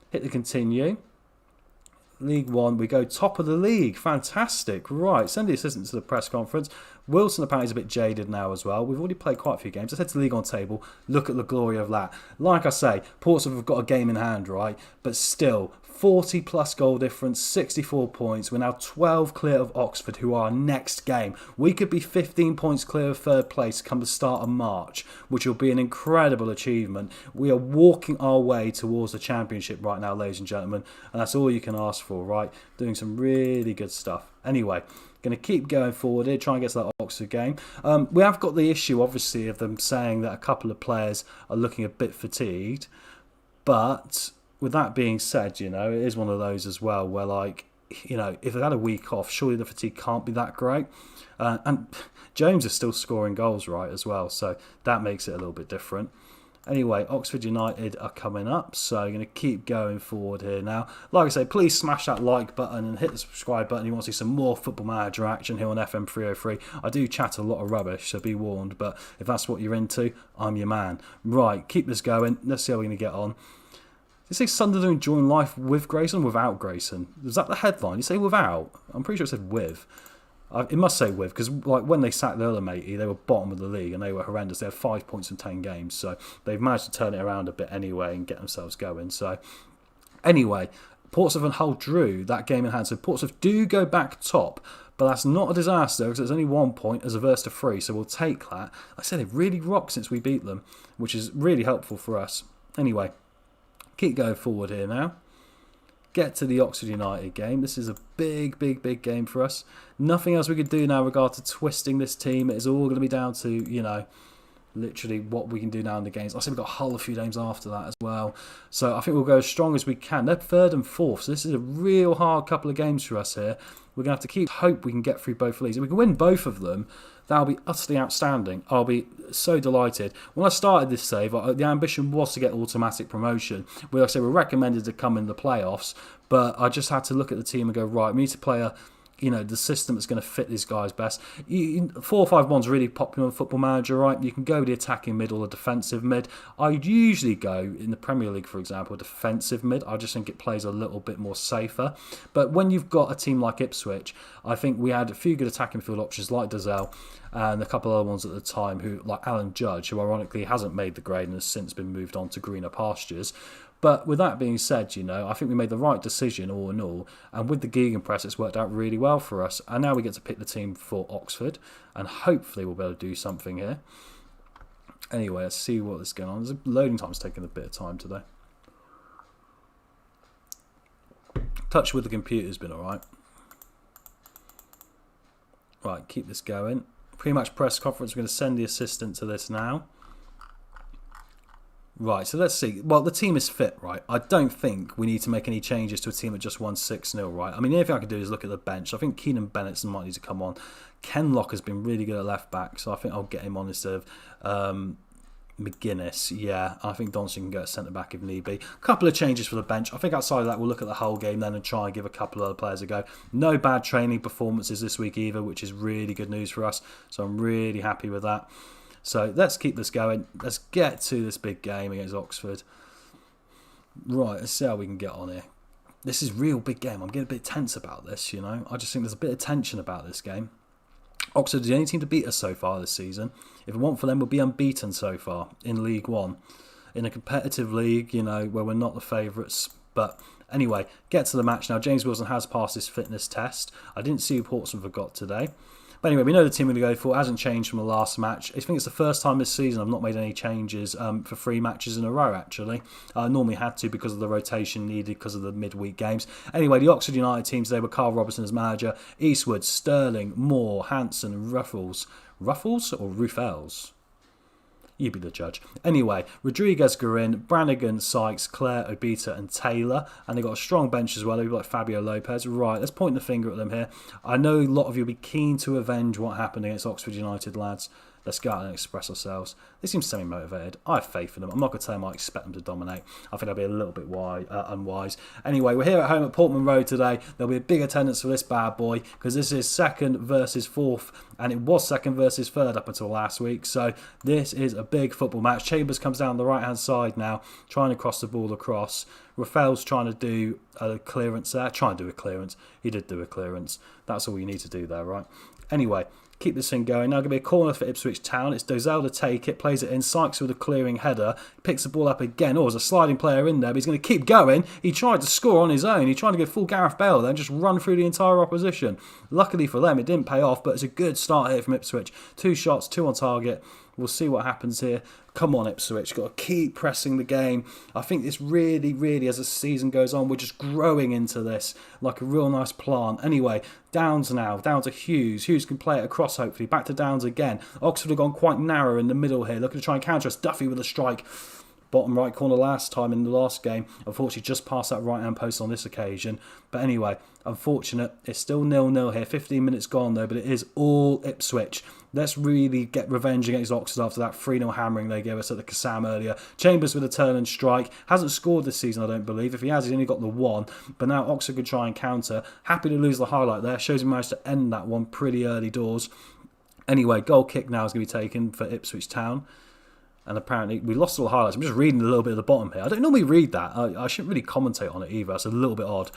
Hit the continue. League One, we go top of the league. Fantastic. Right, send the assistant to the press conference. Wilson apparently is a bit jaded now as well. We've already played quite a few games. Let's head to the League On table. Look at the glory of that. Like I say, Portsmouth have got a game in hand, right? But still, 40 plus goal difference, 64 points. We're now 12 clear of Oxford, who are our next game. We could be 15 points clear of third place come the start of March, which will be an incredible achievement. We are walking our way towards the championship right now, ladies and gentlemen, and that's all you can ask for, right? Doing some really good stuff. Anyway, going to keep going forward here, try and get to that Oxford game. We have got the issue, obviously, of them saying that a couple of players are looking a bit fatigued, but with that being said, you know, it is one of those as well where, like, you know, if they've had a week off, surely the fatigue can't be that great. And James is still scoring goals, right, as well, so that makes it a little bit different. Anyway, Oxford United are coming up, so I'm going to keep going forward here now. Like I say, please smash that like button and hit the subscribe button if you want to see some more Football Manager action here on FM303. I do chat a lot of rubbish, so be warned, but if that's what you're into, I'm your man. Right, keep this going. Let's see how we're going to get on. Did you say Sunderland join life with Grayson or without Grayson? Was that the headline? You say without? I'm pretty sure it said with. It must say with, because like when they sacked the other matey, they were bottom of the league and they were horrendous. They had 5 points in 10 games, so they've managed to turn it around a bit anyway and get themselves going. So anyway, Portsmouth and Hull drew that game in hand, so Portsmouth do go back top, but that's not a disaster because it's only 1 point as averse to 3, so we'll take that. Like I said, they've really rocked since we beat them, which is really helpful for us. Anyway, keep going forward here now. Get to the Oxford United game. This is a big, big, big game for us. Nothing else we could do now in regard to twisting this team. It is all going to be down to, you know, literally what we can do now in the games. I say we've got Hull a few games after that as well. So I think we'll go as strong as we can. They're 3rd and 4th, so this is a real hard couple of games for us here. We're going to have to keep hope we can get through both leagues. If we can win both of them, that'll be utterly outstanding. I'll be so delighted. When I started this save, the ambition was to get automatic promotion. Like I say, we're recommended to come in the playoffs, but I just had to look at the team and go, right, we need to play a the system that's going to fit these guys best. 4-5-1's really popular in Football Manager, right? You can go with the attacking mid or the defensive mid. I'd usually go, in the Premier League, for example, defensive mid. I just think it plays a little bit more safer. But when you've got a team like Ipswich, I think we had a few good attacking field options like Dazelle and a couple other ones at the time, who like Alan Judge, who ironically hasn't made the grade and has since been moved on to greener pastures. But with that being said, I think we made the right decision all in all. And with the gegenpress, it's worked out really well for us. And now we get to pick the team for Oxford. And hopefully we'll be able to do something here. Anyway, let's see what's going on. The loading time's taking a bit of time today. Touch with the computer's been alright. Right, keep this going. Pre-match press conference, we're going to send the assistant to this now. Right, so let's see. Well, the team is fit, right? I don't think we need to make any changes to a team that just won 6-0, right? I mean, the only thing I could do is look at the bench. I think Keenan Bennetson might need to come on. Kenlock has been really good at left back, so I think I'll get him on instead of McGuinness. Yeah, I think Donson can go at centre back if need be. A couple of changes for the bench. I think outside of that, we'll look at the whole game then and try and give a couple of other players a go. No bad training performances this week either, which is really good news for us. So I'm really happy with that. So let's keep this going. Let's get to this big game against Oxford. Right, let's see how we can get on here. This is a real big game. I'm getting a bit tense about this, I just think there's a bit of tension about this game. Oxford are the only team to beat us so far this season. If it weren't for them, we'll be unbeaten so far in League One. In a competitive league, where we're not the favourites. But anyway, get to the match now. James Wilson has passed his fitness test. I didn't see who Portsmouth have got today. But anyway, we know the team we're going to go for. It hasn't changed from the last match. I think it's the first time this season I've not made any changes for 3 matches in a row, actually. I normally had to because of the rotation needed because of the midweek games. Anyway, the Oxford United team today were Carl Robertson as manager, Eastwood, Sterling, Moore, Hanson, Ruffles. Ruffles or Ruffels? You be the judge. Anyway, Rodriguez, Guerin, Brannigan, Sykes, Clare, Obita and Taylor. And they've got a strong bench as well. They've got Fabio Lopez. Right, let's point the finger at them here. I know a lot of you will be keen to avenge what happened against Oxford United, lads. Let's go out and express ourselves. They seem semi-motivated. I have faith in them. I'm not going to tell them I expect them to dominate. I think they'll be a little bit unwise. Anyway, we're here at home at Portman Road today. There'll be a big attendance for this bad boy because this is 2nd versus 4th, and it was 2nd versus 3rd up until last week. So this is a big football match. Chambers comes down the right-hand side now, trying to cross the ball across. Raphael's trying to do a clearance there. Trying to do a clearance. He did do a clearance. That's all you need to do there, right? Anyway, keep this thing going. Now going to be a corner for Ipswich Town. It's Dozell to take it, plays it in. Sykes with a clearing header, picks the ball up again. Oh, there's a sliding player in there, but he's going to keep going. He tried to score on his own. He tried to go full Gareth Bale there and just run through the entire opposition. Luckily for them, it didn't pay off, but it's a good start here from Ipswich. 2 shots, 2 on target. We'll see what happens here. Come on, Ipswich. Got to keep pressing the game. I think this really, as the season goes on, we're just growing into this like a real nice plant. Anyway, Downs now. Down to Hughes. Hughes can play it across, hopefully. Back to Downs again. Oxford have gone quite narrow in the middle here. Looking to try and counter us. Duffy with a strike. Bottom right corner last time in the last game. Unfortunately, just past that right-hand post on this occasion. But anyway, unfortunate. It's still 0-0 here. 15 minutes gone, though, but it is all Ipswich. Let's really get revenge against Oxford after that 3-0 hammering they gave us at the Kassam earlier. Chambers with a turn and strike. Hasn't scored this season, I don't believe. If he has, he's only got the 1. But now Oxford could try and counter. Happy to lose the highlight there. Shows he managed to end that one pretty early doors. Anyway, goal kick now is going to be taken for Ipswich Town. And apparently, we lost all the highlights. I'm just reading a little bit at the bottom here. I don't normally read that. I shouldn't really commentate on it either. It's a little bit odd.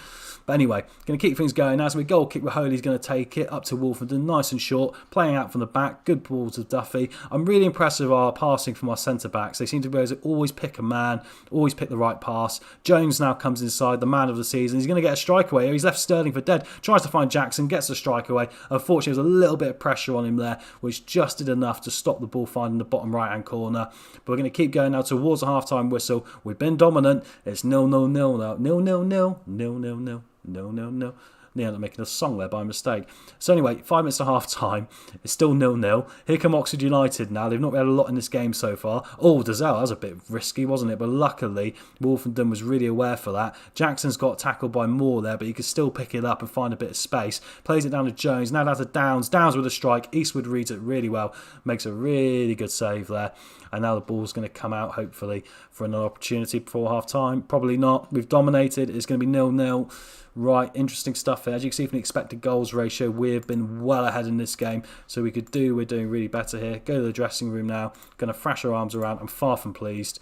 But anyway, going to keep things going. Now, so we goal kick with Holy's going to take it up to Wolfenden. Nice and short. Playing out from the back. Good ball to Duffy. I'm really impressed with our passing from our centre-backs. They seem to be able to always pick a man. Always pick the right pass. Jones now comes inside. The man of the season. He's going to get a strike away. He's left Sterling for dead. Tries to find Jackson. Gets the strike away. Unfortunately, there's a little bit of pressure on him there, which just did enough to stop the ball finding the bottom right-hand corner. But we're going to keep going now towards the half-time whistle. We've been dominant. It's 0-0-0 now. 0-0-0. 0-0-0. 0-0-0. Yeah, I'm making a song there by mistake. So anyway, 5 minutes to half-time. It's still 0-0. Here come Oxford United now. They've not had a lot in this game so far. Oh, Dazelle, that was a bit risky, wasn't it? But luckily, Wolfenden was really aware for that. Jackson's got tackled by Moore there, but he could still pick it up and find a bit of space. Plays it down to Jones. Now down to Downs. Downs with a strike. Eastwood reads it really well. Makes a really good save there. And now the ball's going to come out, hopefully, for another opportunity before half-time. Probably not. We've dominated. It's going to be 0-0. Right, interesting stuff Duffy. As you can see from the expected goals ratio, we've been well ahead in this game. So we're doing really better here. Go to the dressing room now. Going to thrash our arms around. I'm far from pleased.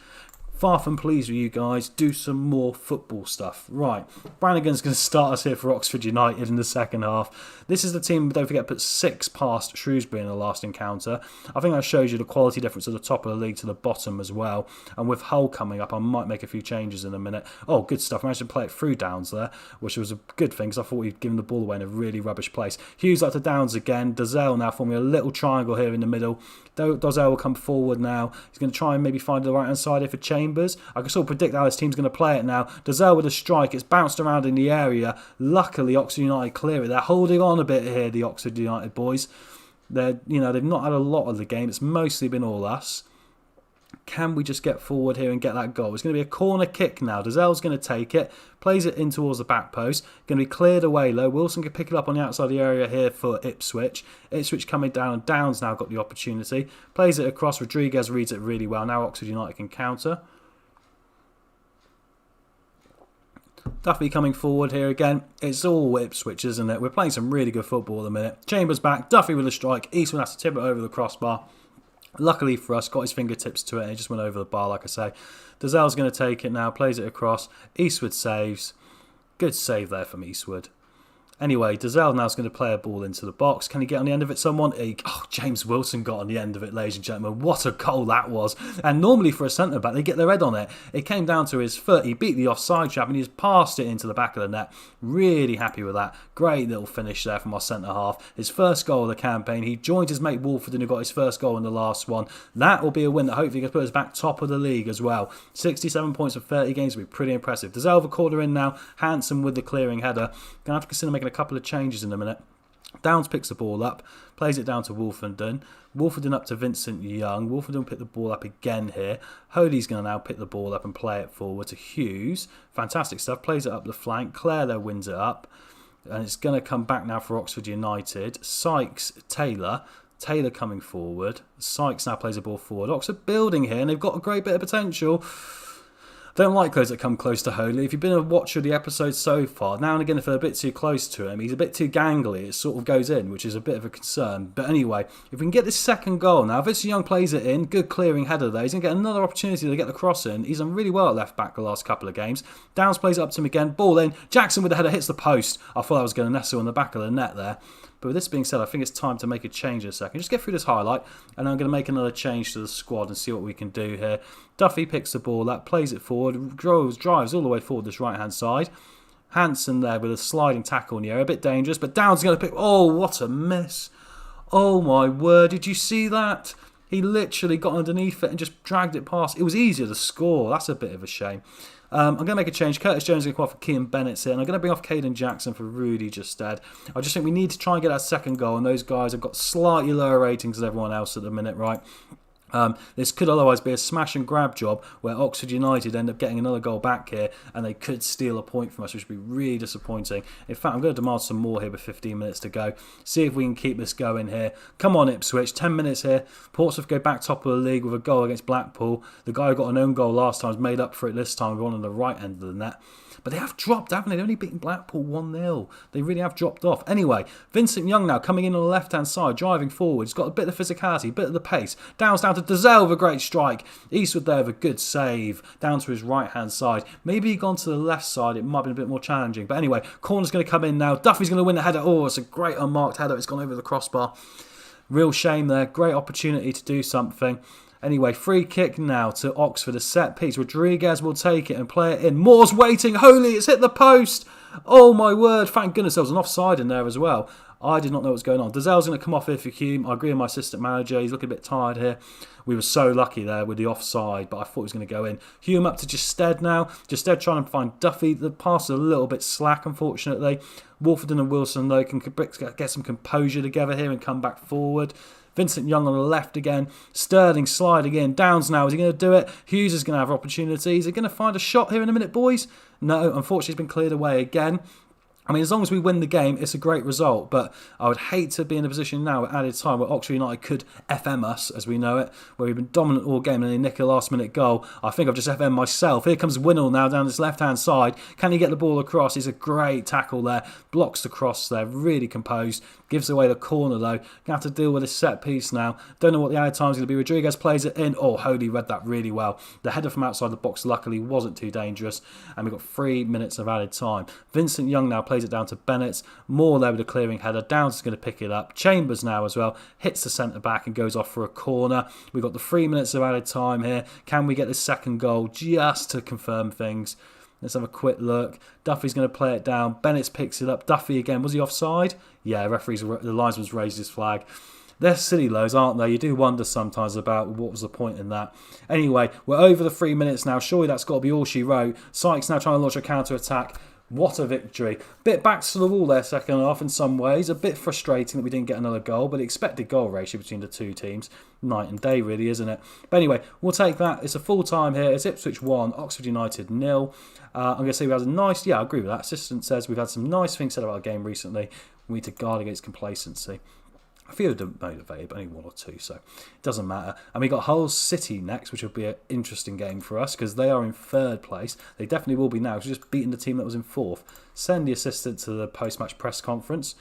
Far from pleased with you guys. Do some more football stuff. Right, Brannigan's going to start us here for Oxford United in the second half. This is the team, don't forget, put 6 past Shrewsbury in the last encounter. I think that shows you the quality difference at the top of the league to the bottom as well. And with Hull coming up, I might make a few changes in a minute. Oh, good stuff. I managed to play it through Downs there, which was a good thing because I thought we'd given the ball away in a really rubbish place. Hughes up to Downs again. Dozzell now forming a little triangle here in the middle. Dozzell will come forward now. He's going to try and maybe find the right-hand side here for Chambers. I can sort of predict how this team's going to play it now. Dozzell with a strike. It's bounced around in the area. Luckily, Oxford United clear it. They're holding on a bit here, the Oxford United boys. They've not had a lot of the game. It's mostly been all us. Can we just get forward here and get that goal? It's going to be a corner kick now. Dozzell's going to take it, plays it in towards the back post. Going to be cleared away low. Wilson can pick it up on the outside of the area here for Ipswich. Ipswich coming down, and Downs now got the opportunity. Plays it across. Rodriguez reads it really well. Now Oxford United can counter. Duffy coming forward here again. It's all Ipswich, isn't it? We're playing some really good football at the minute. Chambers back. Duffy with a strike. Eastwood has to tip it over the crossbar. Luckily for us, got his fingertips to it and it just went over the bar, like I say. Dozzell's going to take it now, plays it across. Eastwood saves. Good save there from Eastwood. Anyway, Dozzell now is going to play a ball into the box. Can he get on the end of it, someone? James Wilson got on the end of it, ladies and gentlemen. What a goal that was. And normally for a centre-back, they get their head on it. It came down to his foot. He beat the offside trap and he just passed it into the back of the net. Really happy with that. Great little finish there from our centre-half. His first goal of the campaign. He joined his mate Wolford who got his first goal in the last one. That will be a win that hopefully can put us back top of the league as well. 67 points for 30 games will be pretty impressive. Dozzell the corner in now. Hanson with the clearing header. Going to have to consider making a couple of changes in a minute. Downs picks the ball up, plays it down to Wolfenden. Wolfenden up to Vincent Young. Wolfenden will pick the ball up again here. Holy's going to now pick the ball up and play it forward to Hughes. Fantastic stuff. Plays it up the flank. Clare there wins it up. And it's going to come back now for Oxford United. Sykes, Taylor. Taylor coming forward. Sykes now plays the ball forward. Oxford building here and they've got a great bit of potential. Don't like those that come close to Holy. If you've been a watcher of the episode so far, now and again if they're a bit too close to him, he's a bit too gangly, it sort of goes in, which is a bit of a concern. But anyway, if we can get this second goal now, Vincent Young plays it in, good clearing header there, he's going to get another opportunity to get the cross in. He's done really well at left back the last couple of games. Downs plays it up to him again, ball in, Jackson with the header hits the post. I thought I was going to nestle in the back of the net there. But with this being said, I think it's time to make a change in a second. Just get through this highlight, and I'm going to make another change to the squad and see what we can do here. Duffy picks the ball up, plays it forward, drives all the way forward this right-hand side. Hanson there with a sliding tackle in the area, a bit dangerous, but Downs going to pick... Oh, what a miss. Oh, my word. Did you see that? He literally got underneath it and just dragged it past. It was easier to score. That's a bit of a shame. I'm going to make a change. Curtis Jones is going to come off for Kean Bennett here, and I'm going to bring off Caden Jackson for Rudy Justad. I just think we need to try and get that second goal, and those guys have got slightly lower ratings than everyone else at the minute, right? This could otherwise be a smash and grab job where Oxford United end up getting another goal back here and they could steal a point from us, which would be really disappointing. In fact, I'm going to demand some more here with 15 minutes to go. See if we can keep this going here. Come on, Ipswich. 10 minutes here. Portsmouth go back top of the league with a goal against Blackpool. The guy who got an own goal last time has made up for it this time with one on the right end of the net. But they have dropped, haven't they? They've only beaten Blackpool 1-0. They really have dropped off. Anyway, Vincent Young now coming in on the left-hand side, driving forward. He's got a bit of physicality, a bit of the pace. Down to Dozzell with a great strike. Eastwood there with a good save. Down to his right-hand side. Maybe he'd gone to the left side. It might have been a bit more challenging. But anyway, corner's going to come in now. Duffy's going to win the header. Oh, it's a great unmarked header. It's gone over the crossbar. Real shame there. Great opportunity to do something. Anyway, free kick now to Oxford, a set piece. Rodriguez will take it and play it in. Moore's waiting. Holy, it's hit the post. Oh, my word. Thank goodness there was an offside in there as well. I did not know what was going on. Dozzell's going to come off here for Hume. I agree with my assistant manager. He's looking a bit tired here. We were so lucky there with the offside, but I thought he was going to go in. Hume up to Justad now. Justad trying to find Duffy. The pass is a little bit slack, unfortunately. Wolfenden and Wilson, though, can get some composure together here and come back forward. Vincent Young on the left again. Sterling sliding in. Downs now. Is he going to do it? Hughes is going to have opportunities. Is he going to find a shot here in a minute, boys? No, unfortunately, it's been cleared away again. I mean, as long as we win the game, it's a great result, but I would hate to be in a position now at added time where Oxford United could FM us, as we know it, where we've been dominant all game and they nick a last-minute goal. I think I've just FM myself. Here comes Winnell now down this left-hand side. Can he get the ball across? He's a great tackle there. Blocks the cross there, really composed. Gives away the corner, though. Going to have to deal with this set-piece now. Don't know what the added time's going to be. Rodriguez plays it in. Oh, Holy read that really well. The header from outside the box, luckily, wasn't too dangerous. And we've got 3 minutes of added time. Vincent Young now plays it down to Bennett. Moore there with a clearing header. Downs is going to pick it up. Chambers now as well. Hits the centre back and goes off for a corner. We've got the 3 minutes of added time here. Can we get this second goal just to confirm things? Let's have a quick look. Duffy's going to play it down. Bennett picks it up. Duffy again. Was he offside? Yeah, the linesman's raised his flag. They're silly lows, aren't they? You do wonder sometimes about what was the point in that. Anyway, we're over the 3 minutes now. Surely that's got to be all she wrote. Sykes now trying to launch a counter-attack. What a victory. Bit back to the wall there second half in some ways. A bit frustrating that we didn't get another goal, but the expected goal ratio between the two teams, night and day really, isn't it? But anyway, we'll take that. It's a full time here. It's Ipswich 1, Oxford United 0. I'm going to say we had a nice, I agree with that. Assistant says we've had some nice things said about our game recently. We need to guard against complacency. A few of them motivated, but only 1 or 2, so it doesn't matter. And we got Hull City next, which will be an interesting game for us because they are in 3rd place. They definitely will be now. We've just beaten the team that was in 4th. Send the assistant to the post-match press conference.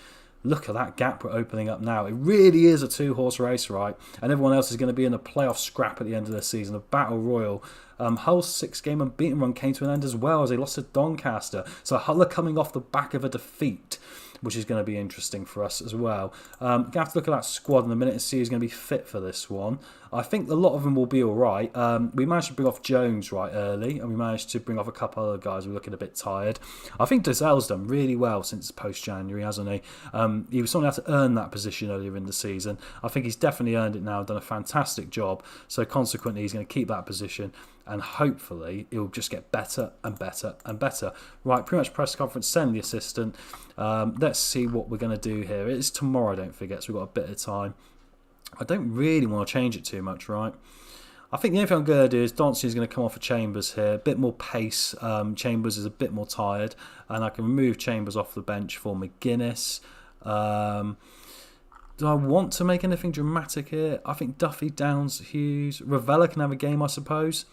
Look at that gap we're opening up now. It really is a 2-horse race, right? And everyone else is going to be in a playoff scrap at the end of the season, a battle royal. Hull's 6-game unbeaten run came to an end as well as they lost to Doncaster. So Hull are coming off the back of a defeat, which is going to be interesting for us as well. Going to have to look at that squad in a minute and see who's going to be fit for this one. I think a lot of them will be all right. We managed to bring off Jones right early, and we managed to bring off a couple other guys who were looking a bit tired. I think Dazell's done really well since post-January, hasn't he? He was someone who had to earn that position earlier in the season. I think he's definitely earned it now, done a fantastic job. So consequently, he's going to keep that position, and hopefully it'll just get better and better and better. Right, pretty much press conference, send the assistant. Let's see what we're going to do here. It's tomorrow, don't forget, so we've got a bit of time. I don't really want to change it too much, right? I think the only thing I'm going to do is Donsey is going to come off for Chambers here. A bit more pace. Chambers is a bit more tired. And I can remove Chambers off the bench for McGuinness. Do I want to make anything dramatic here? I think Duffy, Downs, Hughes. Ravella can have a game, I suppose.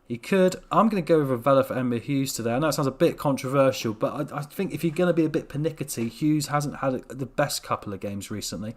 He could. I'm going to go with Ravella for Emma Hughes today. I know it sounds a bit controversial, but I think if you're going to be a bit pernickety, Hughes hasn't had the best couple of games recently.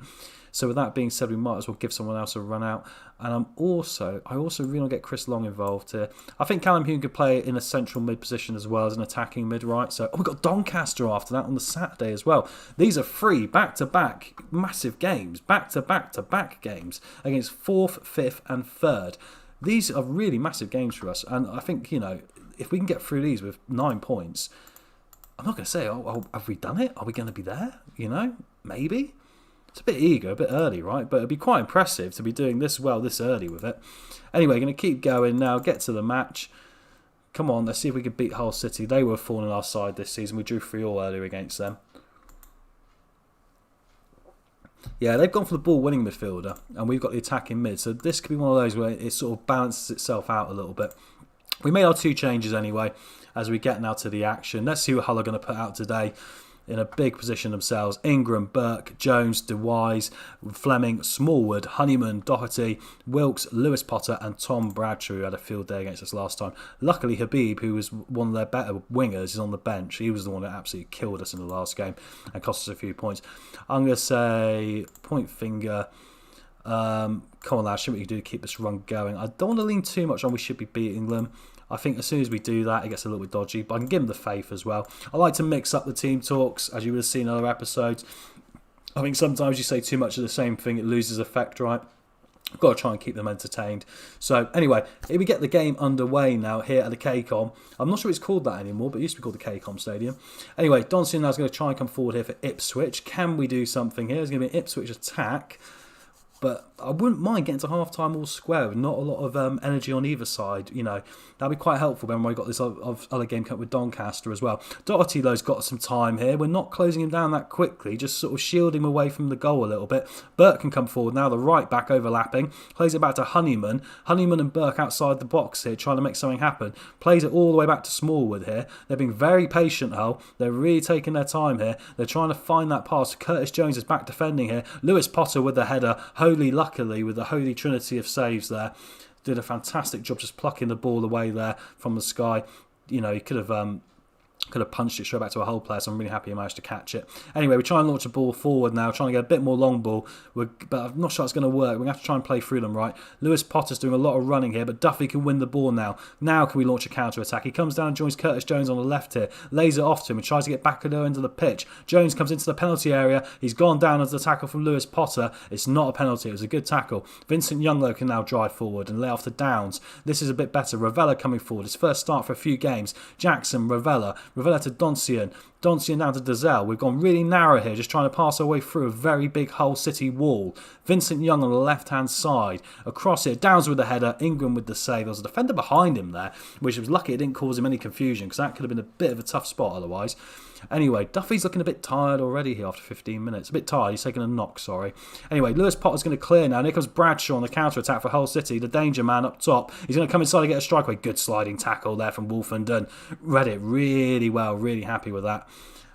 So with that being said, we might as well give someone else a run out. And I also really want to get Chris Long involved here. I think Callum Hume could play in a central mid position as well as an attacking mid right. So we've got Doncaster after that on the Saturday as well. These are 3 back-to-back massive games, back-to-back-to-back games against 4th, 5th and 3rd. These are really massive games for us. And I think, if we can get through these with 9 points, I'm not going to say, have we done it? Are we going to be there? Maybe. It's a bit eager, a bit early, right? But it'd be quite impressive to be doing this well this early with it. Anyway, going to keep going now, get to the match. Come on, let's see if we can beat Hull City. They were falling our side this season. We drew 3-3 earlier against them. Yeah, they've gone for the ball-winning midfielder, and we've got the attacking mid. So this could be one of those where it sort of balances itself out a little bit. We made our 2 changes anyway, as we get now to the action. Let's see what Hull are going to put out today. In a big position themselves. Ingram, Burke, Jones, DeWise, Fleming, Smallwood, Honeyman, Doherty, Wilkes, Lewis Potter and Tom Bradshaw, who had a field day against us last time. Luckily, Habib, who was one of their better wingers, is on the bench. He was the one that absolutely killed us in the last game and cost us a few points. I'm going to say point finger. Come on, lads, shouldn't we do to keep this run going? I don't want to lean too much on we should be beating them. I think as soon as we do that, it gets a little bit dodgy. But I can give them the faith as well. I like to mix up the team talks, as you would have seen in other episodes. I think sometimes you say too much of the same thing, it loses effect, right? I've got to try and keep them entertained. So anyway, if we get the game underway now here at the KCOM. I'm not sure it's called that anymore, but it used to be called the KCOM Stadium. Anyway, Donson now is going to try and come forward here for Ipswich. Can we do something here? There's going to be an Ipswich attack. But I wouldn't mind getting to half-time all square with not a lot of energy on either side. That'd be quite helpful when we got this other game cut with Doncaster as well. Doherty, though's got some time here. We're not closing him down that quickly, just sort of shielding him away from the goal a little bit. Burke can come forward now, the right back overlapping. Plays it back to Honeyman. Honeyman and Burke outside the box here, trying to make something happen. Plays it all the way back to Smallwood here. They're being very patient, Hull. They're really taking their time here. They're trying to find that pass. Curtis Jones is back defending here. Lewis Potter with the header. Luckily, with the holy trinity of saves there. Did a fantastic job just plucking the ball away there from the sky. He could have punched it straight back to a Hull player, so I'm really happy he managed to catch it. Anyway, we try and launch a ball forward now, trying to get a bit more long ball, but I'm not sure it's going to work. We're going to have to try and play through them, right? Lewis Potter's doing a lot of running here, but Duffy can win the ball now. Now can we launch a counter-attack? He comes down and joins Curtis Jones on the left here, lays it off to him and tries to get back at her into the pitch. Jones comes into the penalty area. He's gone down as the tackle from Lewis Potter. It's not a penalty. It was a good tackle. Vincent Younglow can now drive forward and lay off to Downs. This is a bit better. Ravella coming forward. His first start for a few games. Jackson, Ravella to Doncian down to Dazelle. We've gone really narrow here, just trying to pass our way through a very big Hull City wall. Vincent Young on the left-hand side. Across it, Downs with the header, Ingram with the save. There was a defender behind him there, which was lucky it didn't cause him any confusion, because that could have been a bit of a tough spot otherwise. Anyway, Duffy's looking a bit tired already here after 15 minutes. A bit tired, he's taking a knock, sorry. Anyway, Lewis Potter's going to clear now, and here comes Bradshaw on the counter-attack for Hull City, the danger man up top. He's going to come inside and get a strike away. Good sliding tackle there from Wolfenden. Read it really well, really happy with that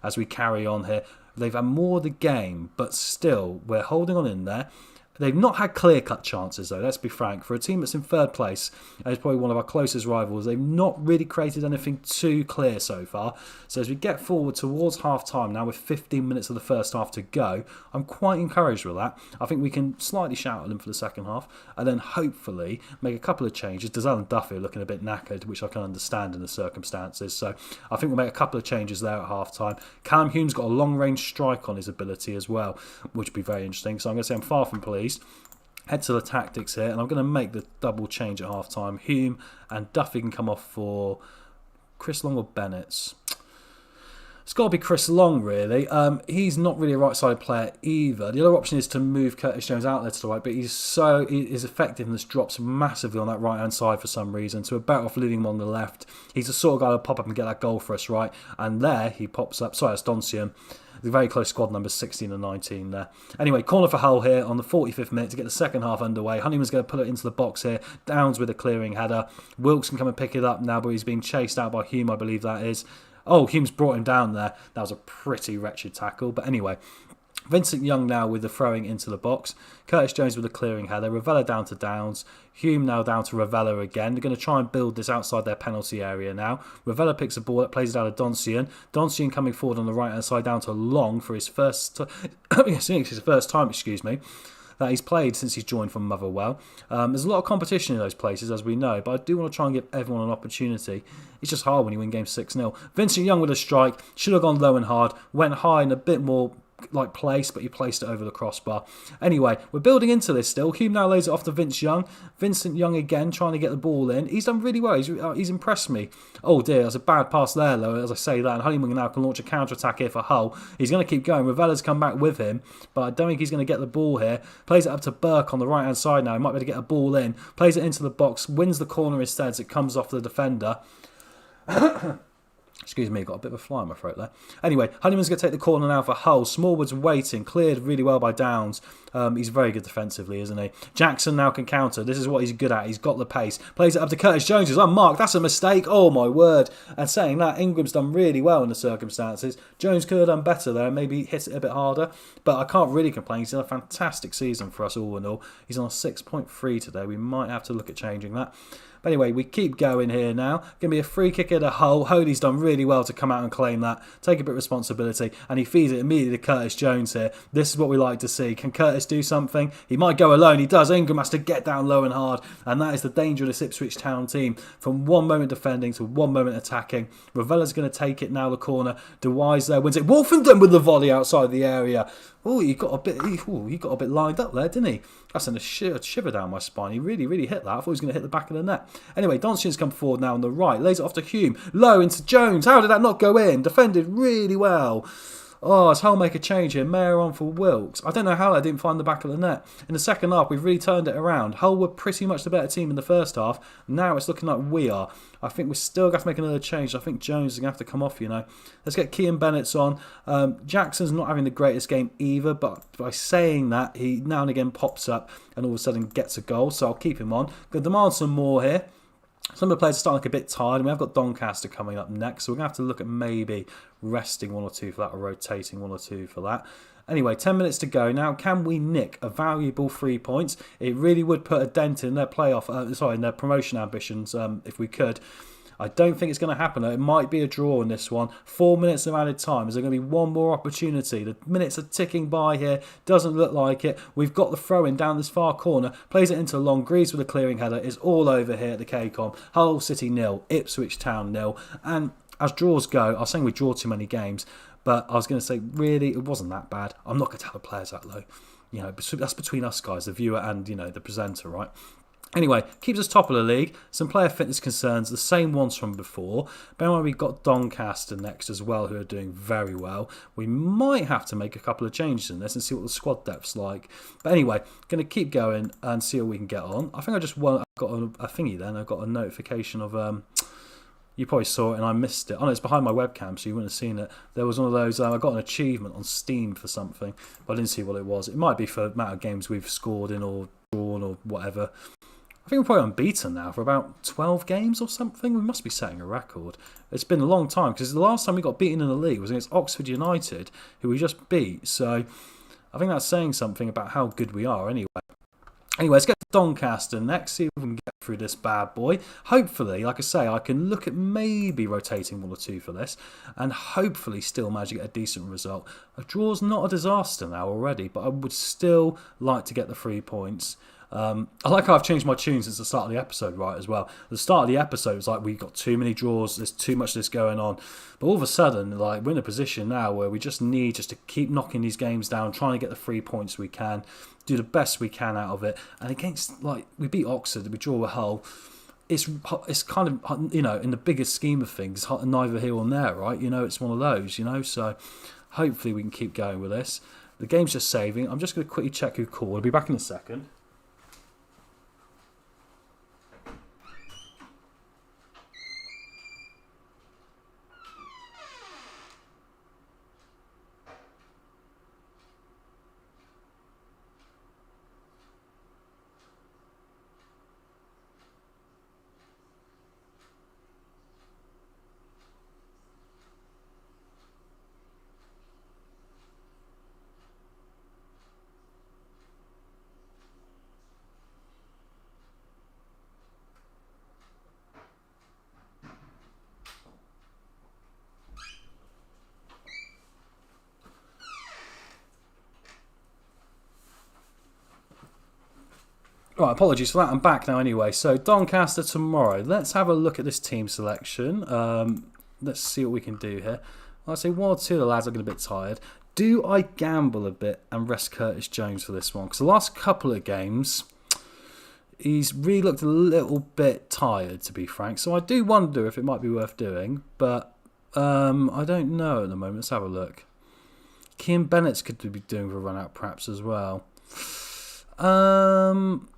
as we carry on here. They've had more of the game, but still, we're holding on in there. They've not had clear-cut chances, though, let's be frank. For a team that's in third place, and it's probably one of our closest rivals, they've not really created anything too clear so far. So as we get forward towards half-time now, with 15 minutes of the first half to go, I'm quite encouraged with that. I think we can slightly shout at them for the second half, and then hopefully make a couple of changes. Dazelle and Duffy are looking a bit knackered, which I can understand in the circumstances. So I think we'll make a couple of changes there at half-time. Callum Hume's got a long-range strike on his ability as well, which would be very interesting. So I'm going to say I'm far from pleased. Head to the tactics here, and I'm going to make the double change at half time. Hume and Duffy can come off for Chris Long or Bennett's. It's got to be Chris Long, really. He's not really a right-sided player either. The other option is to move Curtis Jones out there to the right, but his effectiveness drops massively on that right-hand side for some reason, so we're better off leaving him on the left. He's the sort of guy who'll pop up and get that goal for us, right? And there he pops up. Sorry, that's Doncian. The very close squad numbers, 16 and 19 there. Anyway, corner for Hull here on the 45th minute to get the second half underway. Honeyman's going to put it into the box here. Downs with a clearing header. Wilkes can come and pick it up now, but he's being chased out by Hume, I believe that is. Oh, Hume's brought him down there. That was a pretty wretched tackle. But anyway, Vincent Young now with the throwing into the box. Curtis Jones with a clearing header. Ravella down to Downs. Hume now down to Ravella again. They're going to try and build this outside their penalty area now. Ravella picks a ball up, plays it out of Doncian. Doncian coming forward on the right-hand side down to Long for his first time, that he's played since he's joined from Motherwell. There's a lot of competition in those places, as we know, but I do want to try and give everyone an opportunity. It's just hard when you win games 6-0. Vincent Young with a strike. Should have gone low and hard. Went high and a bit more place, but he placed it over the crossbar. Anyway, we're building into this still. Hume now lays it off to Vince Young. Vincent Young again trying to get the ball in. He's done really well. He's impressed me. Oh dear, that's a bad pass there though, as I say that. And Honeyman now can launch a counter-attack here for Hull. He's going to keep going. Ravella's come back with him, but I don't think he's going to get the ball here. Plays it up to Burke on the right-hand side now. He might be able to get a ball in. Plays it into the box. Wins the corner instead as it comes off the defender. Excuse me, got a bit of a fly in my throat there. Anyway, Honeyman's going to take the corner now for Hull. Smallwood's waiting, cleared really well by Downs. He's very good defensively, isn't he? Jackson now can counter. This is what he's good at. He's got the pace. Plays it up to Curtis Jones. He's unmarked. That's a mistake. Oh, my word. And saying that, Ingram's done really well in the circumstances. Jones could have done better there, maybe hit it a bit harder. But I can't really complain. He's done a fantastic season for us all in all. He's on a 6.3 today. We might have to look at changing that. But anyway, we keep going here now. Going to be a free kick at a Hull. Holy's done really well to come out and claim that. Take a bit of responsibility. And he feeds it immediately to Curtis Jones here. This is what we like to see. Can Curtis do something? He might go alone. He does. Ingram has to get down low and hard. And that is the danger of this Ipswich Town team. From one moment defending to one moment attacking. Ravella's going to take it now, the corner. DeWise there wins it. Wolfenden with the volley outside the area. Oh, he got a bit lined up there, didn't he? That sent a shiver down my spine. He really, really hit that. I thought he was going to hit the back of the net. Anyway, Doncian's come forward now on the right. Lays it off to Hume. Low into Jones. How did that not go in? Defended really well. Oh, it's Hull make a change here. Mayer on for Wilkes. I don't know how I didn't find the back of the net. In the second half, we've really turned it around. Hull were pretty much the better team in the first half. Now it's looking like we are. I think we're still going to have to make another change. I think Jones is going to have to come off, Let's get Kean Bennett's on. Jackson's not having the greatest game either, but by saying that, he now and again pops up and all of a sudden gets a goal, so I'll keep him on. Going to demand some more here. Some of the players are starting to look a bit tired, and we have got Doncaster coming up next, so we're going to have to look at maybe resting one or two for that or rotating one or two for that. Anyway, 10 minutes to go now. Can we nick a valuable 3 points? It really would put a dent in their in their promotion ambitions if we could. I don't think it's going to happen. It might be a draw in this one. 4 minutes of added time. Is there going to be one more opportunity? The minutes are ticking by here. Doesn't look like it. We've got the throw-in down this far corner. Plays it into long. Greaves with a clearing header. It's all over here at the KCOM. Hull City 0. Ipswich Town 0. And as draws go, I was saying we draw too many games, but I was going to say, really, it wasn't that bad. I'm not going to tell the players that low. That's between us guys, the viewer and, the presenter, right? Anyway, keeps us top of the league. Some player fitness concerns, the same ones from before. Bear in mind we've got Doncaster next as well, who are doing very well. We might have to make a couple of changes in this and see what the squad depth's like. But anyway, going to keep going and see what we can get on. I think I've got a thingy then. I've got a notification of... you probably saw it and I missed it. Oh no, it's behind my webcam, so you wouldn't have seen it. There was one of those, I got an achievement on Steam for something, but I didn't see what it was. It might be for the amount of games we've scored in or drawn or whatever. I think we're probably unbeaten now for about 12 games or something. We must be setting a record. It's been a long time, because the last time we got beaten in the league was against Oxford United, who we just beat. So I think that's saying something about how good we are anyway. Anyway, let's get to Doncaster next, see if we can get through this bad boy. Hopefully, like I say, I can look at maybe rotating one or two for this, and hopefully still manage to get a decent result. A draw's not a disaster now already, but I would still like to get the 3 points. I like how I've changed my tune since the start of the episode, right, as well. At the start of the episode, it was like, we've got too many draws, there's too much of this going on. But all of a sudden, like, we're in a position now where we just need to keep knocking these games down, trying to get the 3 points we can, do the best we can out of it. And against, like, we beat Oxford, we draw a Hull. It's kind of, in the biggest scheme of things, neither here nor there, right? It's one of those, so hopefully we can keep going with this. The game's just saving. I'm just going to quickly check who called. I'll be back in a second. Right, apologies for that. I'm back now anyway. So Doncaster tomorrow. Let's have a look at this team selection. Let's see what we can do here. I'd say one or two of the lads are getting a bit tired. Do I gamble a bit and rest Curtis Jones for this one? Because the last couple of games, he's really looked a little bit tired, to be frank. So I do wonder if it might be worth doing. But I don't know at the moment. Let's have a look. Kean Bennett's could be doing for a run out perhaps as well.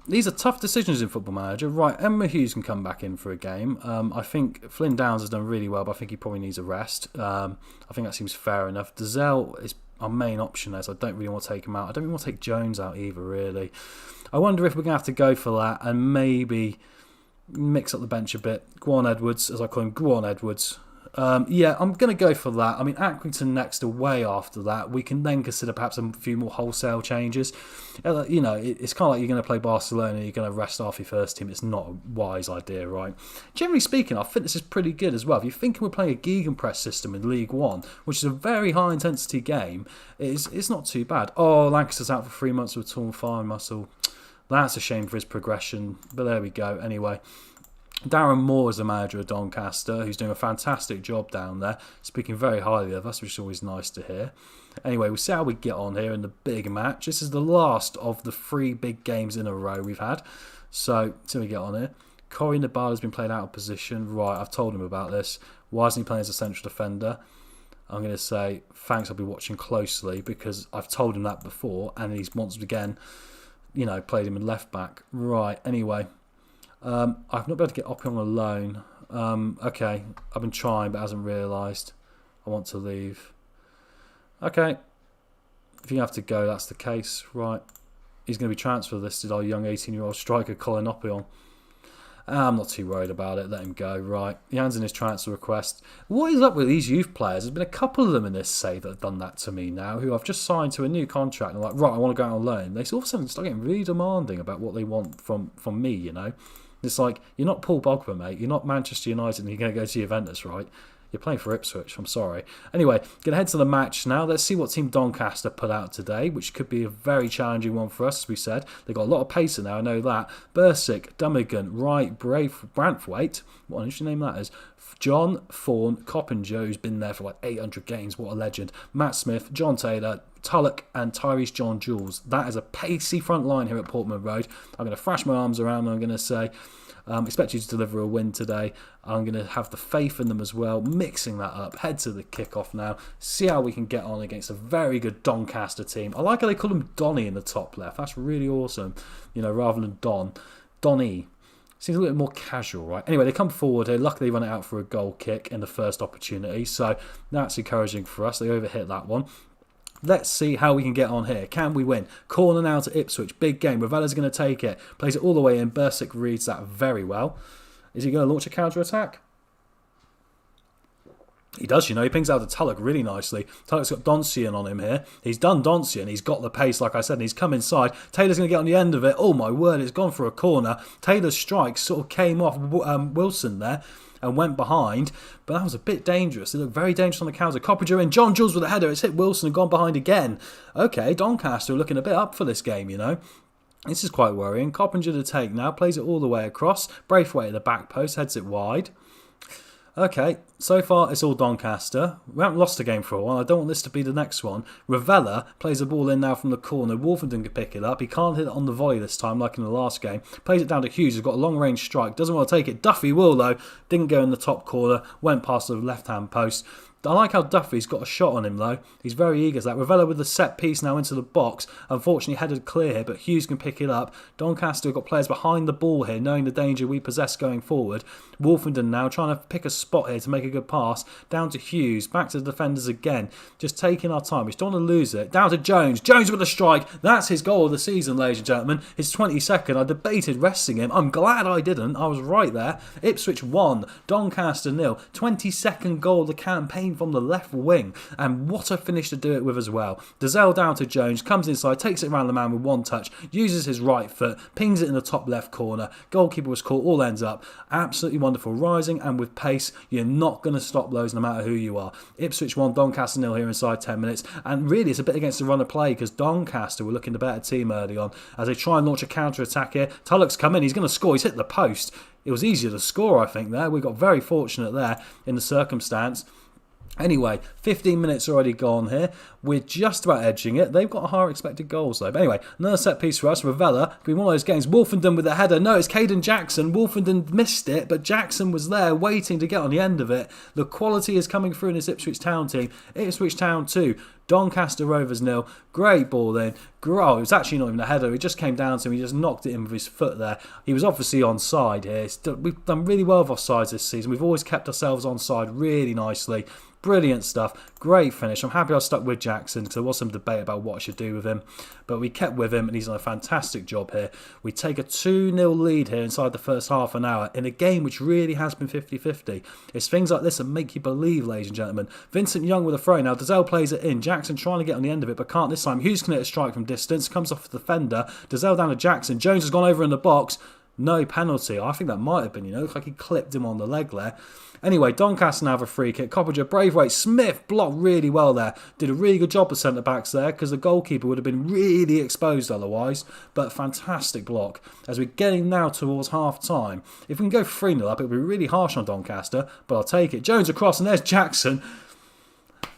These are tough decisions in Football Manager. Right, Emma Hughes can come back in for a game. I think Flynn Downs has done really well, but I think he probably needs a rest. I think that seems fair enough. Dazelle is our main option there, so I don't really want to take him out. I don't really want to take Jones out either, really. I wonder if we're going to have to go for that and maybe mix up the bench a bit. Go on, Edwards, as I call him. Go on, Edwards. Yeah, I'm going to go for that. I mean, Accrington next away after that. We can then consider perhaps a few more wholesale changes. It's kind of like you're going to play Barcelona, you're going to rest half your first team. It's not a wise idea, right? Generally speaking, I think this is pretty good as well. If you're thinking we're playing a gegenpress system in League One, which is a very high-intensity game, it's not too bad. Oh, Lancaster's out for 3 months with a torn thigh muscle. That's a shame for his progression, but there we go. Anyway, Darren Moore is the manager of Doncaster, who's doing a fantastic job down there, speaking very highly of us, which is always nice to hear. Anyway, we'll see how we get on here in the big match. This is the last of the 3 big games in a row we've had. So, see how we get on here. Corey Nabala's been played out of position. Right, I've told him about this. Why isn't he playing as a central defender? I'm going to say thanks, I'll be watching closely, because I've told him that before and he's once again, played him in left back. Right, anyway, I've not been able to get Oppie on a loan. Okay, I've been trying but hasn't realised I want to leave. Okay, if you have to go, that's the case. Right, he's going to be transfer listed, our young 18-year-old striker Colin Oppie. I'm not too worried about it. Let him go. Right, he hands in his transfer request. What is up with these youth players? There's been a couple of them in this save that have done that to me now, who I've just signed to a new contract. And I'm like, right, I want to go out on loan. They all of a sudden start getting really demanding about what they want from me, It's like, you're not Paul Pogba, mate. You're not Manchester United and you're going to go to Juventus, right? You're playing for Ipswich, I'm sorry. Anyway, going to head to the match now. Let's see what Team Doncaster put out today, which could be a very challenging one for us, as we said. They've got a lot of pace in there, I know that. Bursick, Dummigan, Wright, Branthwaite. What an interesting name that is. John, Fawn, Coppinger, who's been there for like 800 games. What a legend. Matt Smith, John Taylor, Tulloch and Tyrese John Jules. That is a pacey front line here at Portman Road. I'm going to thrash my arms around and I'm going to say, expect you to deliver a win today. I'm going to have the faith in them as well, mixing that up. Head to the kickoff now. See how we can get on against a very good Doncaster team. I like how they call him Donny in the top left. That's really awesome, rather than Don. Donny. Seems a little bit more casual, right? Anyway, they come forward here. Luckily, they run it out for a goal kick in the first opportunity. So that's encouraging for us. They overhit that one. Let's see how we can get on here. Can we win? Corner now to Ipswich. Big game. Ravella's going to take it. Plays it all the way in. Bursick reads that very well. Is he going to launch a counter-attack? He does, He pings out to Tulloch really nicely. Tulloch's got Doncian on him here. He's done Doncian. He's got the pace, like I said, and he's come inside. Taylor's going to get on the end of it. Oh, my word. It's gone for a corner. Taylor's strike sort of came off Wilson there and went behind, but that was a bit dangerous. It looked very dangerous on the counter. Coppinger in, John Jules with a header. It's hit Wilson and gone behind again. Okay, Doncaster are looking a bit up for this game, This is quite worrying. Coppinger to take now, plays it all the way across. Braithwaite at the back post, heads it wide. Okay, so far it's all Doncaster. We haven't lost a game for a while. I don't want this to be the next one. Ravella plays the ball in now from the corner. Wolfenden can pick it up. He can't hit it on the volley this time, like in the last game. Plays it down to Hughes, who's got a long-range strike. Doesn't want to take it. Duffy will, though. Didn't go in the top corner. Went past the left-hand post. I like how Duffy's got a shot on him, though. He's very eager to that. Ravella with the set piece now into the box. Unfortunately, headed clear here, but Hughes can pick it up. Doncaster have got players behind the ball here, knowing the danger we possess going forward. Wolfenden now trying to pick a spot here to make a good pass. Down to Hughes. Back to the defenders again. Just taking our time. We just don't want to lose it. Down to Jones. Jones with a strike. That's his goal of the season, ladies and gentlemen. His 22nd. I debated resting him. I'm glad I didn't. I was right there. Ipswich 1. Doncaster 0. 22nd goal of the campaign from the left wing, and what a finish to do it with as well. Dazelle down to Jones, comes inside, takes it around the man with one touch, uses his right foot, pings it in the top left corner. Goalkeeper was caught, all ends up. Absolutely wonderful. Rising and with pace, you're not going to stop those no matter who you are. Ipswich 1, Doncaster 0 here inside 10 minutes, and really it's a bit against the run of play because Doncaster were looking the better team early on as they try and launch a counter-attack here. Tulloch's come in, he's going to score, he's hit the post. It was easier to score, I think, there. We got very fortunate there in the circumstance. Anyway, 15 minutes already gone here. We're just about edging it. They've got higher expected goals, though. But anyway, another set piece for us. Ravella, could be one of those games. Wolfenden with a header. No, it's Caden Jackson. Wolfenden missed it, but Jackson was there waiting to get on the end of it. The quality is coming through in this Ipswich Town team. Ipswich Town 2. Doncaster Rovers 0. Great ball then. Oh, it was actually not even a header. It just came down to him. He just knocked it in with his foot there. He was obviously onside here. We've done really well with offsides this season. We've always kept ourselves onside really nicely. Brilliant stuff. Great finish. I'm happy I stuck with Jackson because there was some debate about what I should do with him. But we kept with him and he's done a fantastic job here. We take a 2-0 lead here inside the first half an hour in a game which really has been 50-50. It's things like this that make you believe, ladies and gentlemen. Vincent Young with a throw. Now Dazelle plays it in. Jackson trying to get on the end of it but can't this time. Hughes can hit a strike from distance. Comes off the defender. Dazelle down to Jackson. Jones has gone over in the box. No penalty. I think that might have been, looked like he clipped him on the leg there. Anyway, Doncaster now have a free kick. Coppinger, Braithwaite, Smith blocked really well there. Did a really good job of centre-backs there because the goalkeeper would have been really exposed otherwise. But fantastic block. As we're getting now towards half-time. If we can go 3-0 up, it would be really harsh on Doncaster, but I'll take it. Jones across and there's Jackson.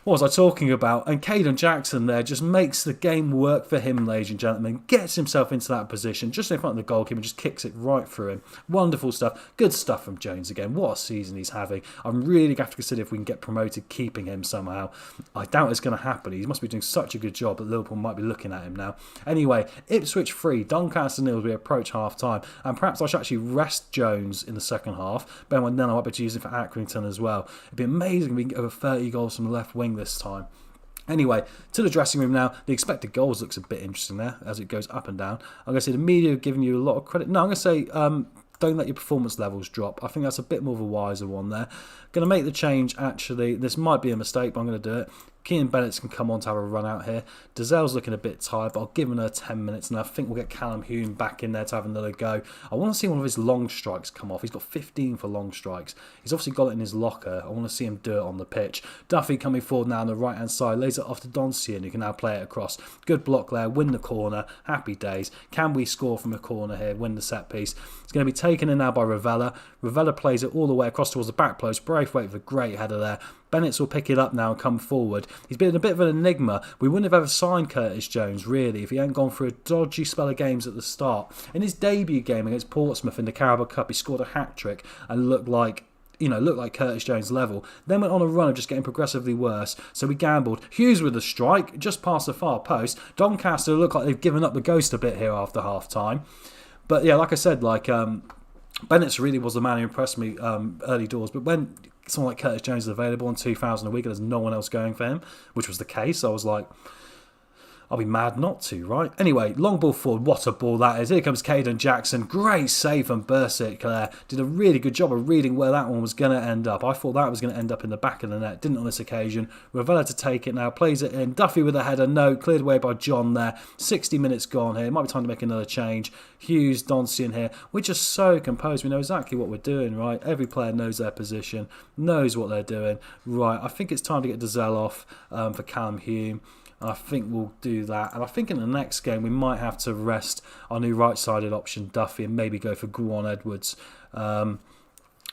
What was I talking about? And Caden Jackson there just makes the game work for him, ladies and gentlemen. Gets himself into that position, just in front of the goalkeeper, just kicks it right through him. Wonderful stuff. Good stuff from Jones again. What a season he's having. I'm really going to have to consider if we can get promoted, keeping him somehow. I doubt it's going to happen. He must be doing such a good job that Liverpool might be looking at him now. Anyway, Ipswich 3, Doncaster 0 as we approach half-time. And perhaps I should actually rest Jones in the second half. But then I might be able to use him for Accrington as well. It'd be amazing if we can get over 30 goals from the left wing this time. Anyway, to the dressing room now. The expected goals looks a bit interesting there as it goes up and down. I'm going to say the media are giving you a lot of credit. No, I'm going to say don't let your performance levels drop. I think that's a bit more of a wiser one there. Going to make the change, actually. This might be a mistake, but I'm going to do it. Keane Bennett can come on to have a run out here. Dazell's looking a bit tired, but I'll give him 10 minutes, and I think we'll get Callum Hume back in there to have another go. I want to see one of his long strikes come off. He's got 15 for long strikes. He's obviously got it in his locker. I want to see him do it on the pitch. Duffy coming forward now on the right-hand side, lays it off to Doncian, who can now play it across. Good block there, win the corner, happy days. Can we score from a corner here, win the set piece? It's going to be taken in now by Ravella. Ravella plays it all the way across towards the back post. Braithwaite with a great header there. Bennett will pick it up now and come forward. He's been a bit of an enigma. We wouldn't have ever signed Curtis Jones, really, if he hadn't gone through a dodgy spell of games at the start. In his debut game against Portsmouth in the Carabao Cup, he scored a hat-trick and looked like Curtis Jones level. Then went on a run of just getting progressively worse. So we gambled. Hughes with a strike, just past the far post. Doncaster look like they've given up the ghost a bit here after half-time. But yeah, like I said, Bennett really was the man who impressed me early doors. But when someone like Curtis Jones is available on 2,000 a week and there's no one else going for him, which was the case, I was like, I'll be mad not to, right? Anyway, long ball forward. What a ball that is. Here comes Caden Jackson. Great save from Bursic there. Did a really good job of reading where that one was going to end up. I thought that was going to end up in the back of the net. Didn't on this occasion. Ravella to take it now. Plays it in. Duffy with a header. No. Cleared away by John there. 60 minutes gone here. Might be time to make another change. Hughes, Doncian here. We're just so composed. We know exactly what we're doing, right? Every player knows their position. Knows what they're doing. Right. I think it's time to get Dazell off for Callum Hume. I think we'll do that. And I think in the next game we might have to rest our new right-sided option, Duffy, and maybe go for Guan Edwards.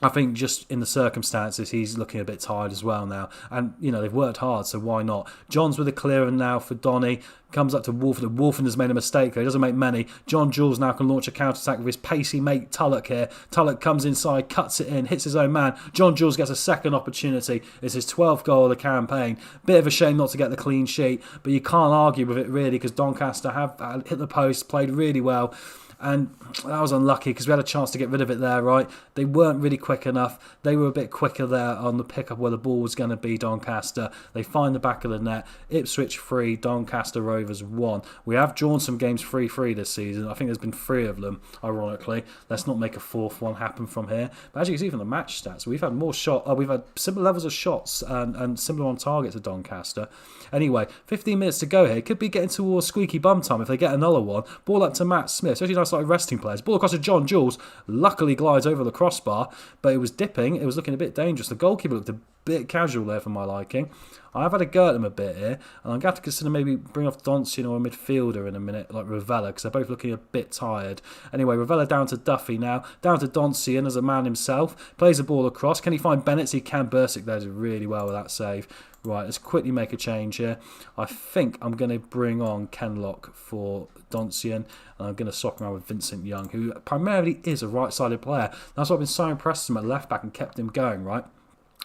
I think just in the circumstances, he's looking a bit tired as well now. And, they've worked hard, so why not? John's with a clearer now for Donny. Comes up to Wolfen. Wolfen has made a mistake, though. He doesn't make many. John Jules now can launch a counter-attack with his pacey mate Tullock here. Tullock comes inside, cuts it in, hits his own man. John Jules gets a second opportunity. It's his 12th goal of the campaign. Bit of a shame not to get the clean sheet, but you can't argue with it, really, because Doncaster have hit the post, played really well. And that was unlucky because we had a chance to get rid of it there, right? They weren't really quick enough. They were a bit quicker there on the pickup where the ball was going to be, Doncaster. They find the back of the net. Ipswich 3, Doncaster Rovers 1. We have drawn some games 3-3 this season. I think there's been 3 of them, ironically. Let's not make a 4th one happen from here. But as you can see from the match stats, we've had we've had similar levels of shots and similar on target to Doncaster. Anyway, 15 minutes to go here. Could be getting towards squeaky bum time if they get another one. Ball up to Matt Smith. Especially nice like resting players. Ball across to John Jules. Luckily glides over the crossbar, but it was dipping. It was looking a bit dangerous. The goalkeeper looked a bit casual there for my liking. I've had a go at them a bit here, and I'm going to have to consider maybe bring off Doncian or a midfielder in a minute, like Ravella, because they're both looking a bit tired. Anyway, Ravella down to Duffy now, down to Doncian as a man himself, plays the ball across. Can he find Bennett? He can. Bursic there did really well with that save. Right, let's quickly make a change here. I think I'm going to bring on Kenlock for Doncian, and I'm going to swap around with Vincent Young, who primarily is a right-sided player. That's why I've been so impressed with him at left-back and kept him going, right?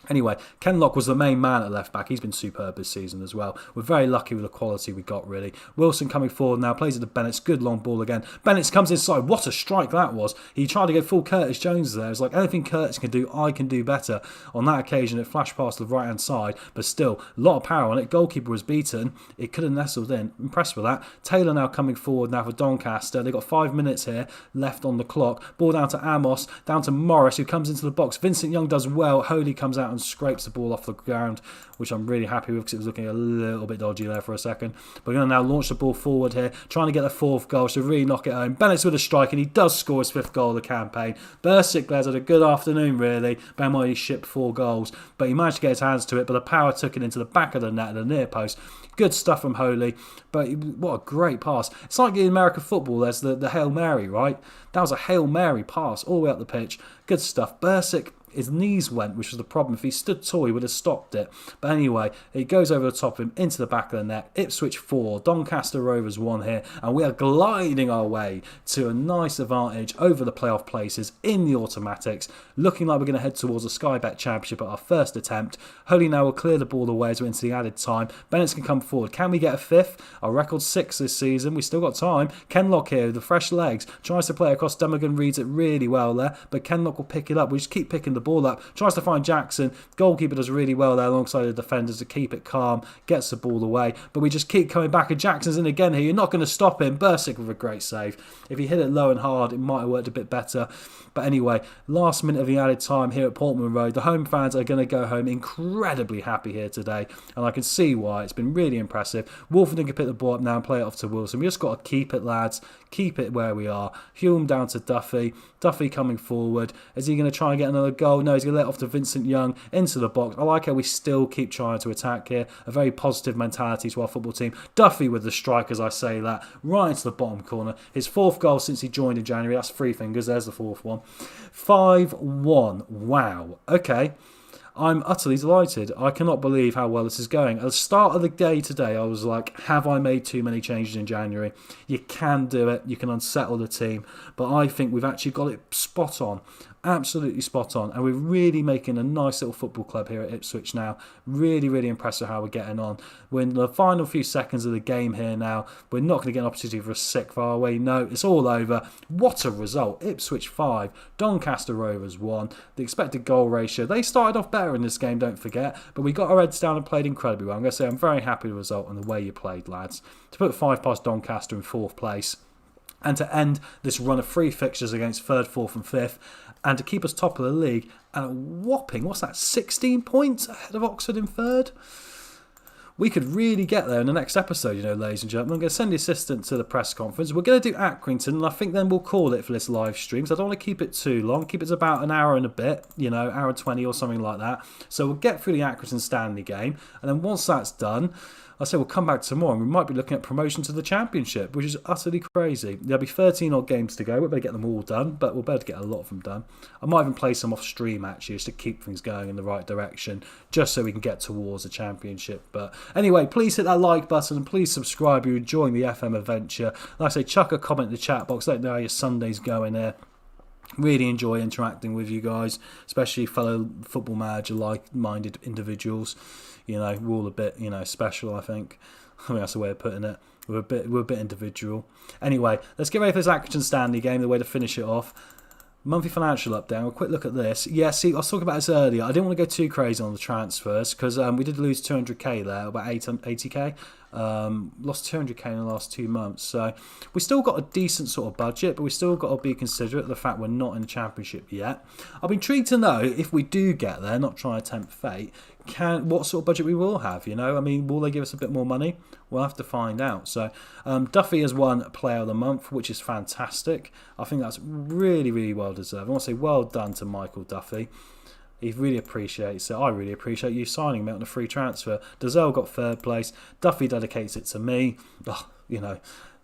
Anyway, Kenlock was the main man at left-back. He's been superb this season as well. We're very lucky with the quality we got, really. Wilson coming forward now, plays it to Bennett. Good long ball again. Bennett comes inside. What a strike that was. He tried to go full Curtis Jones there. It's like anything Curtis can do, I can do better. On that occasion, it flashed past the right-hand side, but still, a lot of power on it. Goalkeeper was beaten. It could have nestled in. Impressed with that. Taylor now coming forward now for Doncaster. They've got 5 minutes here left on the clock. Ball down to Amos, down to Morris, who comes into the box. Vincent Young does well. Holy comes out and scrapes the ball off the ground, which I'm really happy with because it was looking a little bit dodgy there for a second. But we're going to now launch the ball forward here, trying to get the 4th goal, so really knock it home. Bennett's with a strike, and he does score his 5th goal of the campaign. Bursic has had a good afternoon, really. Ben White, he shipped 4 goals, but he managed to get his hands to it, but the power took it into the back of the net at the near post. Good stuff from Holy, but what a great pass. It's like in American football, there's the Hail Mary, right? That was a Hail Mary pass all the way up the pitch. Good stuff. Bursic, his knees went, which was the problem. If he stood tall, he would have stopped it. But anyway, it goes over the top of him, into the back of the net. Ipswich 4, Doncaster Rovers 1 here, and we are gliding our way to a nice advantage over the playoff places in the automatics, looking like we're going to head towards a Sky Bet Championship at our first attempt. Holy now will clear the ball away as we're into the added time. Bennett's can come forward. Can we get a fifth? Our record's 6 this season. We still got time. Kenlock here with the fresh legs. Tries to play across. Dummigan reads it really well there, but Kenlock will pick it up. We just keep picking the ball up. Tries to find Jackson. Goalkeeper does really well there alongside the defenders to keep it calm. Gets the ball away, but we just keep coming back. And Jackson's in again here. You're not going to stop him. Bursick with a great save. If he hit it low and hard, it might have worked a bit better. But anyway, last minute of the added time here at Portman Road. The home fans are going to go home incredibly happy here today, and I can see why. It's been really impressive. Wolverhampton can pick the ball up now and play it off to Wilson. We just got to keep it, lads. Keep it where we are. Hume down to Duffy. Duffy coming forward. Is he going to try and get another goal? No, he's going to let it off to Vincent Young into the box. I like how we still keep trying to attack here. A very positive mentality to our football team. Duffy with the strike, as I say that, right into the bottom corner. His 4th goal since he joined in January. That's 3 fingers. There's the 4th one. 5-1. Wow. Okay. I'm utterly delighted. I cannot believe how well this is going. At the start of the day today, I was like, have I made too many changes in January? You can do it. You can unsettle the team. But I think we've actually got it spot on. Absolutely spot on. And we're really making a nice little football club here at Ipswich now. Really, really impressed with how we're getting on. We're in the final few seconds of the game here now. We're not going to get an opportunity for a 6th, are we? No, it's all over. What a result. Ipswich 5, Doncaster Rovers 1. The expected goal ratio. They started off better in this game, don't forget. But we got our heads down and played incredibly well. I'm going to say I'm very happy with the result and the way you played, lads. To put 5 past Doncaster in 4th place. And to end this run of 3 fixtures against 3rd, 4th and 5th, and to keep us top of the league, and a whopping, what's that, 16 points ahead of Oxford in 3rd? We could really get there in the next episode, ladies and gentlemen. I'm going to send the assistant to the press conference. We're going to do Accrington, and I think then we'll call it for this live stream. So I don't want to keep it too long. Keep it to about an hour and a bit, hour and 20 or something like that. So we'll get through the Accrington Stanley game, and then once that's done, I say we'll come back tomorrow and we might be looking at promotion to the Championship, which is utterly crazy. There'll be 13 odd games to go. We better get them all done, but we'll better get a lot of them done. I might even play some off stream actually just to keep things going in the right direction, just so we can get towards the Championship. But anyway, please hit that like button and please subscribe if you're enjoying the FM adventure. Like I say, chuck a comment in the chat box. Let me know how your Sunday's going there. Really enjoy interacting with you guys, especially fellow football manager like-minded individuals. We're all a bit, special, I think. That's the way of putting it. We're a bit individual. Anyway, let's get ready for this Accrington Stanley game, the way to finish it off. Monthly financial update. A quick look at this. Yeah, see, I was talking about this earlier. I didn't want to go too crazy on the transfers because we did lose 200k there, about 80k. Lost 200k in the last 2 months. So we still got a decent sort of budget, but we still got to be considerate of the fact we're not in the Championship yet. I'll be intrigued to know if we do get there, not trying to tempt fate, what sort of budget we will have, will they give us a bit more money? We'll have to find out. So Duffy has won Player of the Month, which is fantastic. I think that's really, really well deserved. I want to say well done to Michael Duffy. He really appreciates it. I really appreciate you signing me on a free transfer. Dazelle got 3rd place. Duffy dedicates it to me. Oh,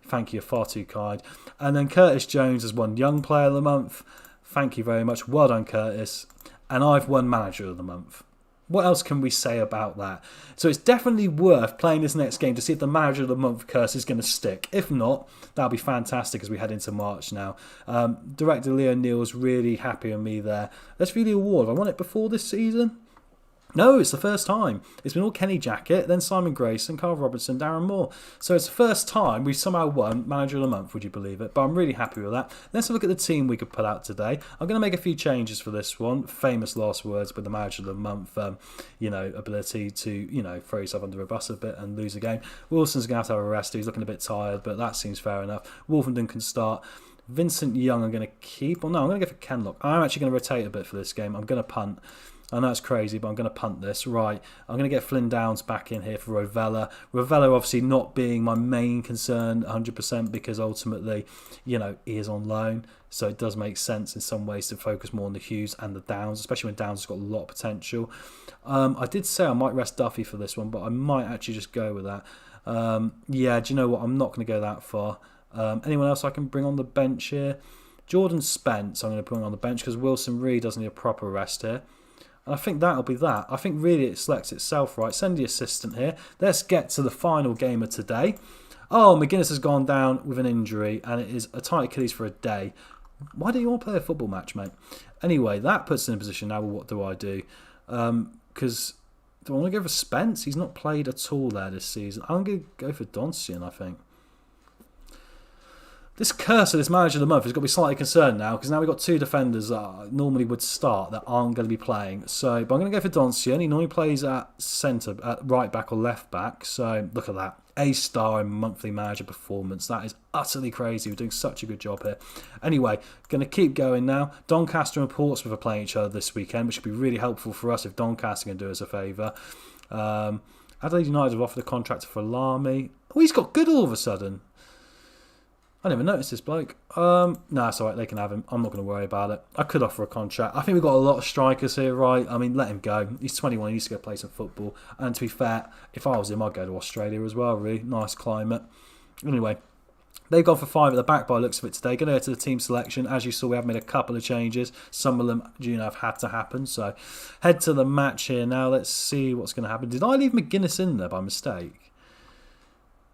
thank you, far too kind. And then Curtis Jones has won Young Player of the Month. Thank you very much. Well done, Curtis. And I've won Manager of the Month. What else can we say about that? So it's definitely worth playing this next game to see if the Manager of the Month curse is going to stick. If not, that'll be fantastic as we head into March now. Director Leo Neal's really happy with me there. Let's view the award. Have I won it before this season? No, it's the first time. It's been all Kenny Jackett, then Simon Grayson, Carl Robinson, Darren Moore. So it's the first time we've somehow won Manager of the Month, would you believe it? But I'm really happy with that. Let's have a look at the team we could put out today. I'm going to make a few changes for this one. Famous last words with the Manager of the Month, ability to, throw yourself under a bus a bit and lose a game. Wilson's going to have a rest. He's looking a bit tired, but that seems fair enough. Wolverhampton can start. Vincent Young I'm going to keep. Well, no, I'm going to go for Kenlock. I'm actually going to rotate a bit for this game. I'm going to punt. I know it's crazy, but I'm going to punt this. Right, I'm going to get Flynn Downs back in here for Rovella. Rovella obviously not being my main concern 100% because ultimately, he is on loan. So it does make sense in some ways to focus more on the Hughes and the Downs, especially when Downs has got a lot of potential. I did say I might rest Duffy for this one, but I might actually just go with that. Do you know what? I'm not going to go that far. Anyone else I can bring on the bench here? Jordan Spence, I'm going to put him on the bench because Wilson really does need a proper rest here. And I think that'll be that. I think really it selects itself right. Send the assistant here. Let's get to the final game of today. Oh, McGuinness has gone down with an injury and it is a tight Achilles for a day. Why do you want to play a football match, mate? Anyway, that puts us in a position now. Well, what do I do? Because do I want to go for Spence? He's not played at all there this season. I'm going to go for Doncian, I think. This curse of this manager of the month has got to be slightly concerned now because now we've got two defenders that normally would start that aren't going to be playing. So, but I'm going to go for Doncian. He normally plays at centre, at right back or left back. So look at that. A-star in monthly manager performance. That is utterly crazy. We're doing such a good job here. Anyway, going to keep going now. Doncaster and Portsmouth are playing each other this weekend, which would be really helpful for us if Doncaster can do us a favour. Adelaide United have offered a contract for Lamy. Oh, he's got good all of a sudden. I never noticed this bloke. No, it's alright, they can have him. I'm not going to worry about it. I could offer a contract. I think we've got a lot of strikers here, right? I mean, let him go. He's 21, he needs to go play some football. And to be fair, if I was him, I'd go to Australia as well, really. Nice climate. Anyway, they've gone for 5 at the back by the looks of it today. Going to go to the team selection. As you saw, we have made a couple of changes. Some of them, have had to happen. So, head to the match here now. Let's see what's going to happen. Did I leave McGuinness in there by mistake?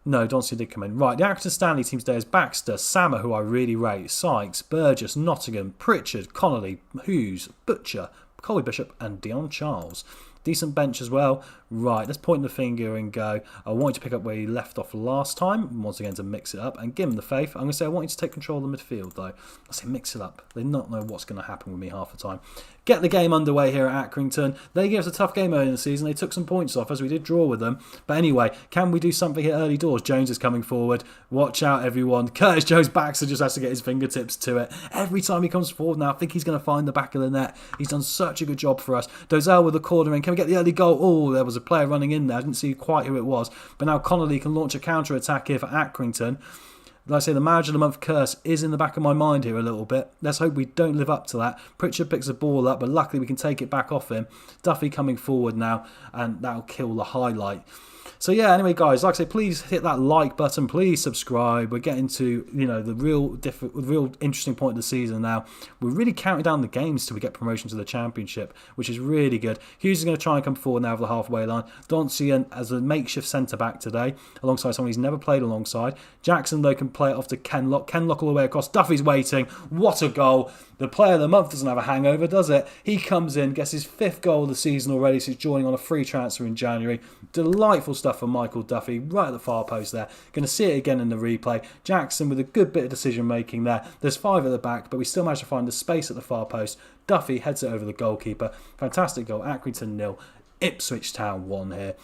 No, Doncian did come in. Right, the Accrington Stanley team today is Baxter, Sammer, who I really rate, Sykes, Burgess, Nottingham, Pritchard, Connolly, Hughes, Butcher, Colby Bishop and Dion Charles. Decent bench as well. Right, let's point the finger and go. I want you to pick up where you left off last time. Once again, to mix it up and give him the faith. I'm going to say I want you to take control of the midfield, though. I say mix it up. They don't know what's going to happen with me half the time. Get the game underway here at Accrington. They gave us a tough game early in the season. They took some points off as we did draw with them. But anyway, can we do something here early doors? Jones is coming forward. Watch out, everyone. Curtis Jones-Baxter just has to get his fingertips to it. Every time he comes forward now, I think he's going to find the back of the net. He's done such a good job for us. Dozell with the corner in. Can we get the early goal? Oh, there was a player running in there. I didn't see quite who it was. But now Connolly can launch a counter-attack here for Accrington. Like I say, the manager of the month curse is in the back of my mind here a little bit. Let's hope we don't live up to that. Pritchard picks the ball up, but luckily we can take it back off him. Duffy coming forward now, and that'll kill the highlight. So yeah, anyway guys, like I say, please hit that like button, please subscribe. We're getting to, the real interesting point of the season now. We're really counting down the games till we get promotion to the Championship, which is really good. Hughes is going to try and come forward now over the halfway line. Doncian as a makeshift centre-back today, alongside someone he's never played alongside. Jackson, though, can play it off to Kenlock. Kenlock all the way across. Duffy's waiting. What a goal. The player of the month doesn't have a hangover, does it? He comes in, gets his 5th goal of the season already since joining on a free transfer in January. Delightful stuff for Michael Duffy, right at the far post there. Going to see it again in the replay. Jackson with a good bit of decision making there. There's 5 at the back, but we still managed to find the space at the far post. Duffy heads it over the goalkeeper. Fantastic goal. Accrington 0, Ipswich Town 1 here.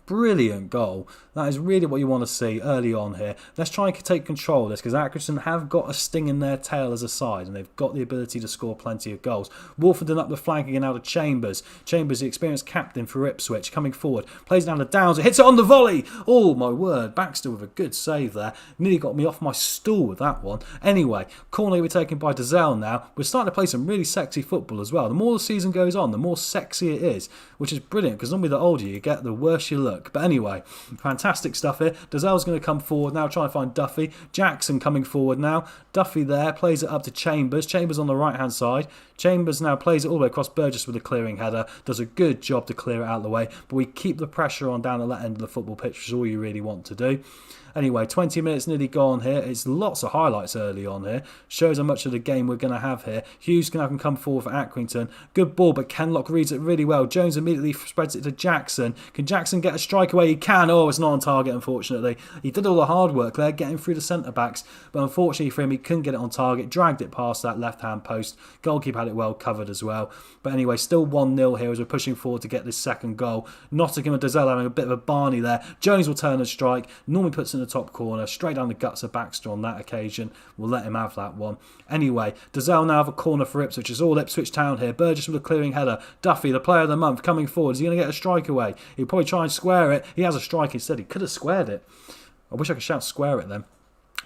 Brilliant goal. That is really what you want to see early on here. Let's try and take control of this because Accrington have got a sting in their tail as a side and they've got the ability to score plenty of goals. Wolfenden up the flank again out of Chambers. Chambers, the experienced captain for Ipswich, coming forward. Plays down the Downs. It hits it on the volley. Oh, my word. Baxter with a good save there. Nearly got me off my stool with that one. Anyway, corner we're taken by Dozell now. We're starting to play some really sexy football as well. The more the season goes on, the more sexy it is, which is brilliant because normally the older you get, the worse you look. But anyway, fantastic stuff here. Dozell's going to come forward now, try and find Duffy. Jackson coming forward now. Duffy there, plays it up to Chambers. Chambers on the right-hand side. Chambers now plays it all the way across Burgess with a clearing header. Does a good job to clear it out of the way. But we keep the pressure on down at that end of the football pitch, which is all you really want to do. Anyway, 20 minutes nearly gone here. It's lots of highlights early on here. Shows how much of the game we're going to have here. Hughes can have him come forward for Accrington. Good ball, but Kenlock reads it really well. Jones immediately spreads it to Jackson. Can Jackson get a strike away? He can. Oh, it's not on target, unfortunately. He did all the hard work there, getting through the centre-backs. But unfortunately for him, he couldn't get it on target. Dragged it past that left-hand post. Goalkeeper had it well covered as well. But anyway, still 1-0 here as we're pushing forward to get this second goal. Nottingham and Dozell having a bit of a Barney there. Jones will turn and strike. Normally puts in the top corner. Straight down the guts of Baxter on that occasion. We'll let him have that one. Anyway, Dozell now have a corner for Ipswich. It's all Ipswich Town here. Burgess with a clearing header. Duffy, the player of the month, coming forward. Is he going to get a strike away? He'll probably try and square it. He has a strike instead. He could have squared it. I wish I could shout square it then.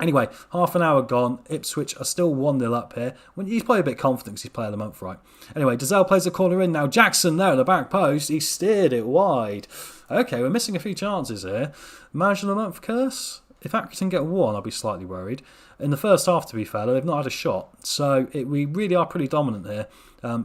Anyway, half an hour gone. Ipswich are still 1-0 up here. He's probably a bit confident because he's player of the month, right? Anyway, Dozell plays the corner in now. Jackson there at the back post. He steered it wide. Okay, we're missing a few chances here. Manager of the month curse? If Accrington get 1, I'll be slightly worried. in the first half, to be fair, they've not had a shot. So we really are pretty dominant here.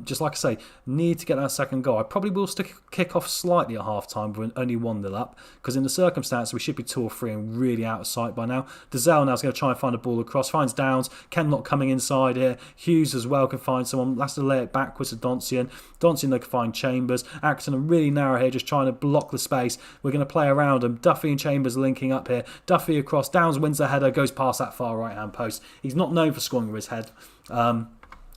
Just like I say, need to get that second goal. I probably will kick off slightly at half-time with only 1-0 up, because in the circumstance we should be 2 or 3 and really out of sight by now. Dazelle now is going to try and find a ball across, finds Downs, Kenlock coming inside here, Hughes as well can find someone, has to lay it backwards to Doncian. Doncian they can find Chambers. Accrington are really narrow here, just trying to block the space. We're going to play around them. Duffy and Chambers linking up here. Duffy across, Downs wins the header, goes past that far right-hand post. He's not known for scoring with his head.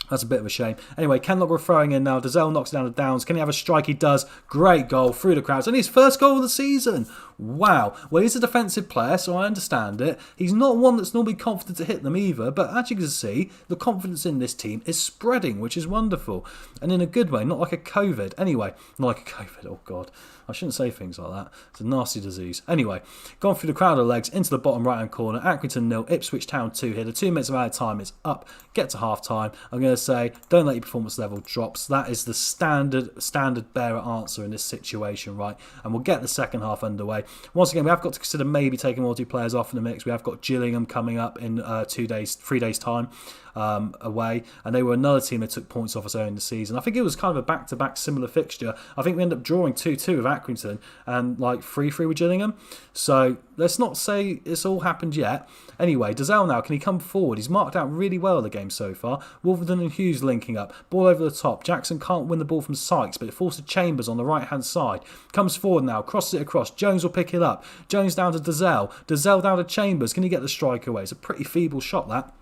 That's a bit of a shame. Anyway, Kenlock we're throwing in now. Dazelle knocks it down to Downs. Can he have a strike? He does. Great goal through the crowds. And his first goal of the season. Wow. Well, he's a defensive player, so I understand it. He's not one that's normally confident to hit them either. But as you can see, the confidence in this team is spreading, which is wonderful. And in a good way, not like a COVID. Anyway, not like a COVID. Oh, God. I shouldn't say things like that. It's a nasty disease. Anyway, gone through the crowd of legs into the bottom right-hand corner. Accrington 0, Ipswich Town 2 here. The 2 minutes of added time is up. Get to half-time. I'm going to say, don't let your performance level drop. That is the standard bearer answer in this situation, right? And we'll get the second half underway. Once again, we have got to consider maybe taking one or 2 players off in the mix. We have got Gillingham coming up in 3 days' time. Away, and they were another team that took points off us early in the season. I think it was kind of a back-to-back similar fixture. I think we ended up drawing 2-2 with Accrington and like 3-3 with Gillingham. So let's not say it's all happened yet. Anyway, Dazelle now, can he come forward? He's marked out really well the game so far. Wolverton and Hughes linking up. Ball over the top. Jackson can't win the ball from Sykes, but it falls to Chambers on the right-hand side. Comes forward now, crosses it across. Jones will pick it up. Jones down to Dazelle. Dazelle down to Chambers. Can he get the strike away? It's a pretty feeble shot, that.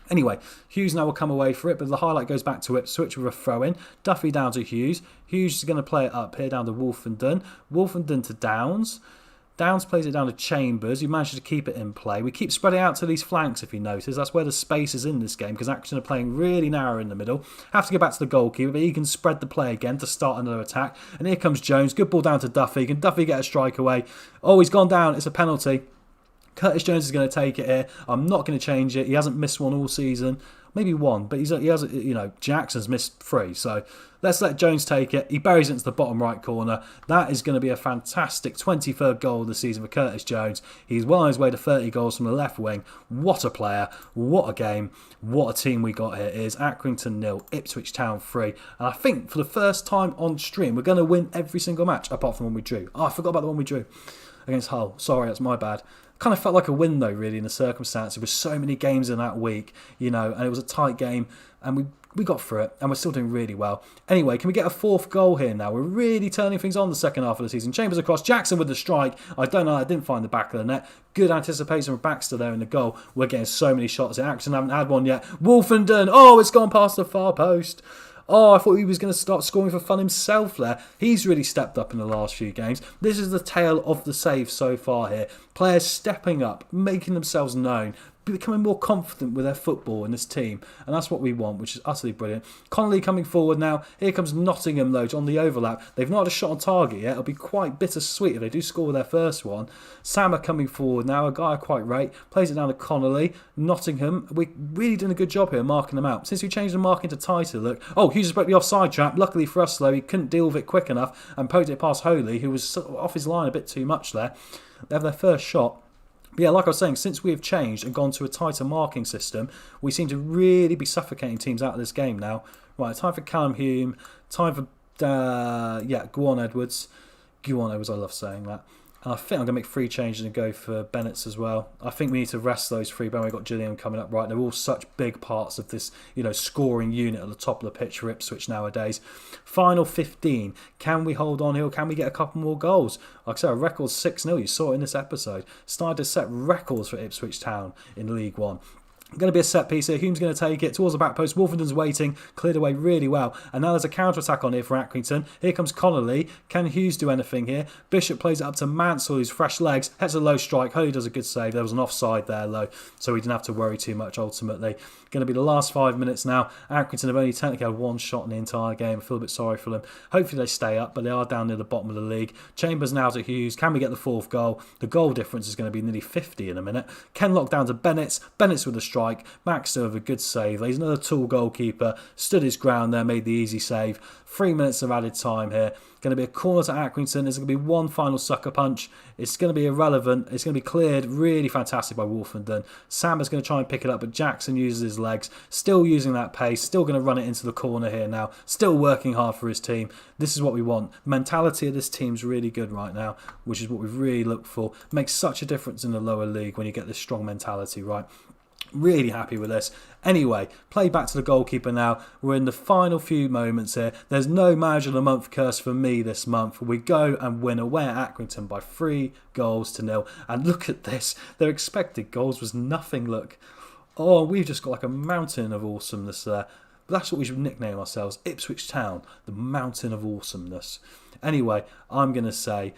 Anyway, Hughes now will come away for it, but the highlight goes back to Ipswich with a throw-in. Duffy down to Hughes. Hughes is going to play it up here down to Wolfenden. Wolfenden to Downs. Downs plays it down to Chambers, who manages to keep it in play. We keep spreading out to these flanks, if you notice. That's where the space is in this game, because Accrington are playing really narrow in the middle. Have to go back to the goalkeeper, but he can spread the play again to start another attack. And here comes Jones. Good ball down to Duffy. Can Duffy get a strike away? Oh, he's gone down. It's a penalty. Curtis Jones is going to take it here. I'm not going to change it. He hasn't missed one all season. Maybe one, but he has, Jackson's missed 3. So let's let Jones take it. He buries it into the bottom right corner. That is going to be a fantastic 23rd goal of the season for Curtis Jones. He's well on his way to 30 goals from the left wing. What a player. What a game. What a team we got here. It is Accrington 0, Ipswich Town 3. And I think for the first time on stream, we're going to win every single match apart from one we drew. Oh, I forgot about the one we drew against Hull. Sorry, that's my bad. Kind of felt like a win though, really, in the circumstances. There were so many games in that week, and it was a tight game, and we got through it, and we're still doing really well. Anyway, can we get a 4th goal here now? We're really turning things on the second half of the season. Chambers across, Jackson with the strike. I don't know, I didn't find the back of the net. Good anticipation from Baxter there in the goal. We're getting so many shots. Accrington haven't had one yet. Wolfenden, oh, it's gone past the far post. Oh, I thought he was going to start scoring for fun himself there. He's really stepped up in the last few games. This is the tale of the saves so far here. Players stepping up, making themselves known, becoming more confident with their football in this team. And that's what we want, which is utterly brilliant. Connolly coming forward now. Here comes Nottingham, though, on the overlap. They've not had a shot on target yet. It'll be quite bittersweet if they do score their first one. Sammer coming forward now. A guy I quite rate. Plays it down to Connolly. Nottingham. We're really doing a good job here marking them out. Since we changed the marking to tighter, look. Oh, Hughes has broke the offside trap. Luckily for us, though, he couldn't deal with it quick enough and poked it past Holy, who was sort of off his line a bit too much there. They have their first shot. Yeah, like I was saying, since we have changed and gone to a tighter marking system, we seem to really be suffocating teams out of this game now. Right, time for Callum Hume. Time for, Guan Edwards. Guan Edwards, I love saying that. And I think I'm going to make 3 changes and go for Bennett's as well. I think we need to rest those 3, but we've got Gillingham coming up right. They're all such big parts of this, scoring unit at the top of the pitch for Ipswich nowadays. Final 15. Can we hold on here? Can we get a couple more goals? Like I said, a record 6-0. You saw it in this episode. Started to set records for Ipswich Town in League One. Going to be a set piece here. Hume's going to take it towards the back post. Wolfenden's waiting. Cleared away really well. And now there's a counter-attack on here for Accrington. Here comes Connolly. Can Hughes do anything here? Bishop plays it up to Mansell, who's fresh legs. Heads a low strike. Holy does a good save. There was an offside there, though, so he didn't have to worry too much ultimately. Going to be the last 5 minutes now. Accrington have only technically had 1 shot in the entire game. I feel a bit sorry for them. Hopefully they stay up, but they are down near the bottom of the league. Chambers now to Hughes. Can we get the 4th goal? The goal difference is going to be nearly 50 in a minute. Kenlock down to Bennett's. Bennett's with a strike. strike. Baxter with a good save. He's another tall goalkeeper. Stood his ground there, made the easy save. 3 minutes of added time here. Going to be a corner to Accrington. There's going to be one final sucker punch. It's going to be irrelevant. It's going to be cleared. Really fantastic by Wolfenden. Sam is going to try and pick it up, but Jackson uses his legs. Still using that pace. Still going to run it into the corner here now. Still working hard for his team. This is what we want. The mentality of this team's really good right now, which is what we've really looked for. Makes such a difference in the lower league when you get this strong mentality, right? Really happy with this. Anyway, play back to the goalkeeper now. We're in the final few moments here. There's no manager of the month curse for me this month. We go and win away at Accrington by 3-0. And look at this. Their expected goals was nothing, look. Oh, we've just got like a mountain of awesomeness there. But that's what we should nickname ourselves. Ipswich Town, the mountain of awesomeness. Anyway, I'm going to say,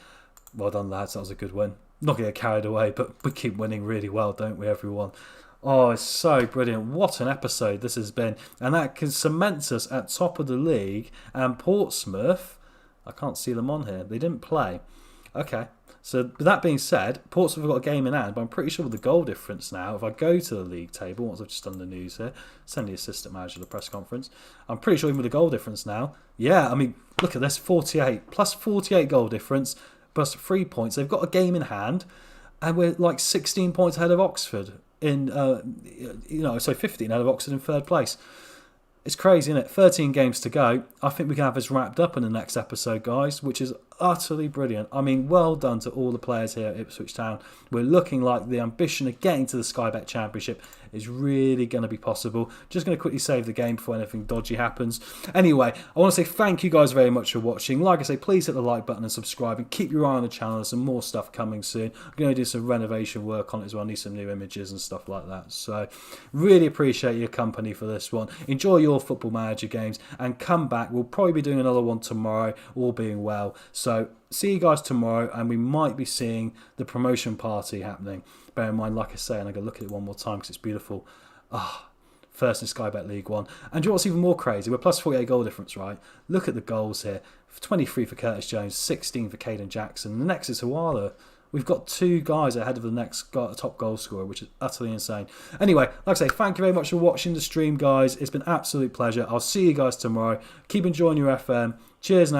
well done lads, that was a good win. Not going to get carried away, but we keep winning really well, don't we, everyone? Oh, it's so brilliant. What an episode this has been. And that can cement us at top of the league. And Portsmouth, I can't see them on here. They didn't play. Okay. So with that being said, Portsmouth have got a game in hand, but I'm pretty sure with the goal difference now, if I go to the league table, once I've just done the news here, send the assistant manager to the press conference, I'm pretty sure even with the goal difference now, yeah, I mean, look at this, 48, plus 48 goal difference, plus 3 points. They've got a game in hand, and we're like 16 points ahead of Oxford in, 15 ahead of Oxford in third place. It's crazy, isn't it? 13 games to go. I think we can have this wrapped up in the next episode, guys, which is utterly brilliant. I mean, well done to all the players here at Ipswich Town. We're looking like the ambition of getting to the Sky Bet Championship is really going to be possible. Just going to quickly save the game before anything dodgy happens. Anyway, I want to say thank you guys very much for watching. Like I say, please hit the like button and subscribe, and keep your eye on the channel. There's some more stuff coming soon. I'm going to do some renovation work on it as well. I need some new images and stuff like that. So really appreciate your company for this one. Enjoy your Football Manager games and come back. We'll probably be doing another one tomorrow, all being well. So see you guys tomorrow, and we might be seeing the promotion party happening. Bear in mind, like I say, and I'm going to look at it one more time because it's beautiful. First in Sky Bet League One. And do you know what's even more crazy? We're plus 48 goal difference, right? Look at the goals here. 23 for Curtis Jones, 16 for Caden Jackson. The next is Hawala. We've got 2 guys ahead of the next top goal scorer, which is utterly insane. Anyway, like I say, thank you very much for watching the stream, guys. It's been an absolute pleasure. I'll see you guys tomorrow. Keep enjoying your FM. Cheers now.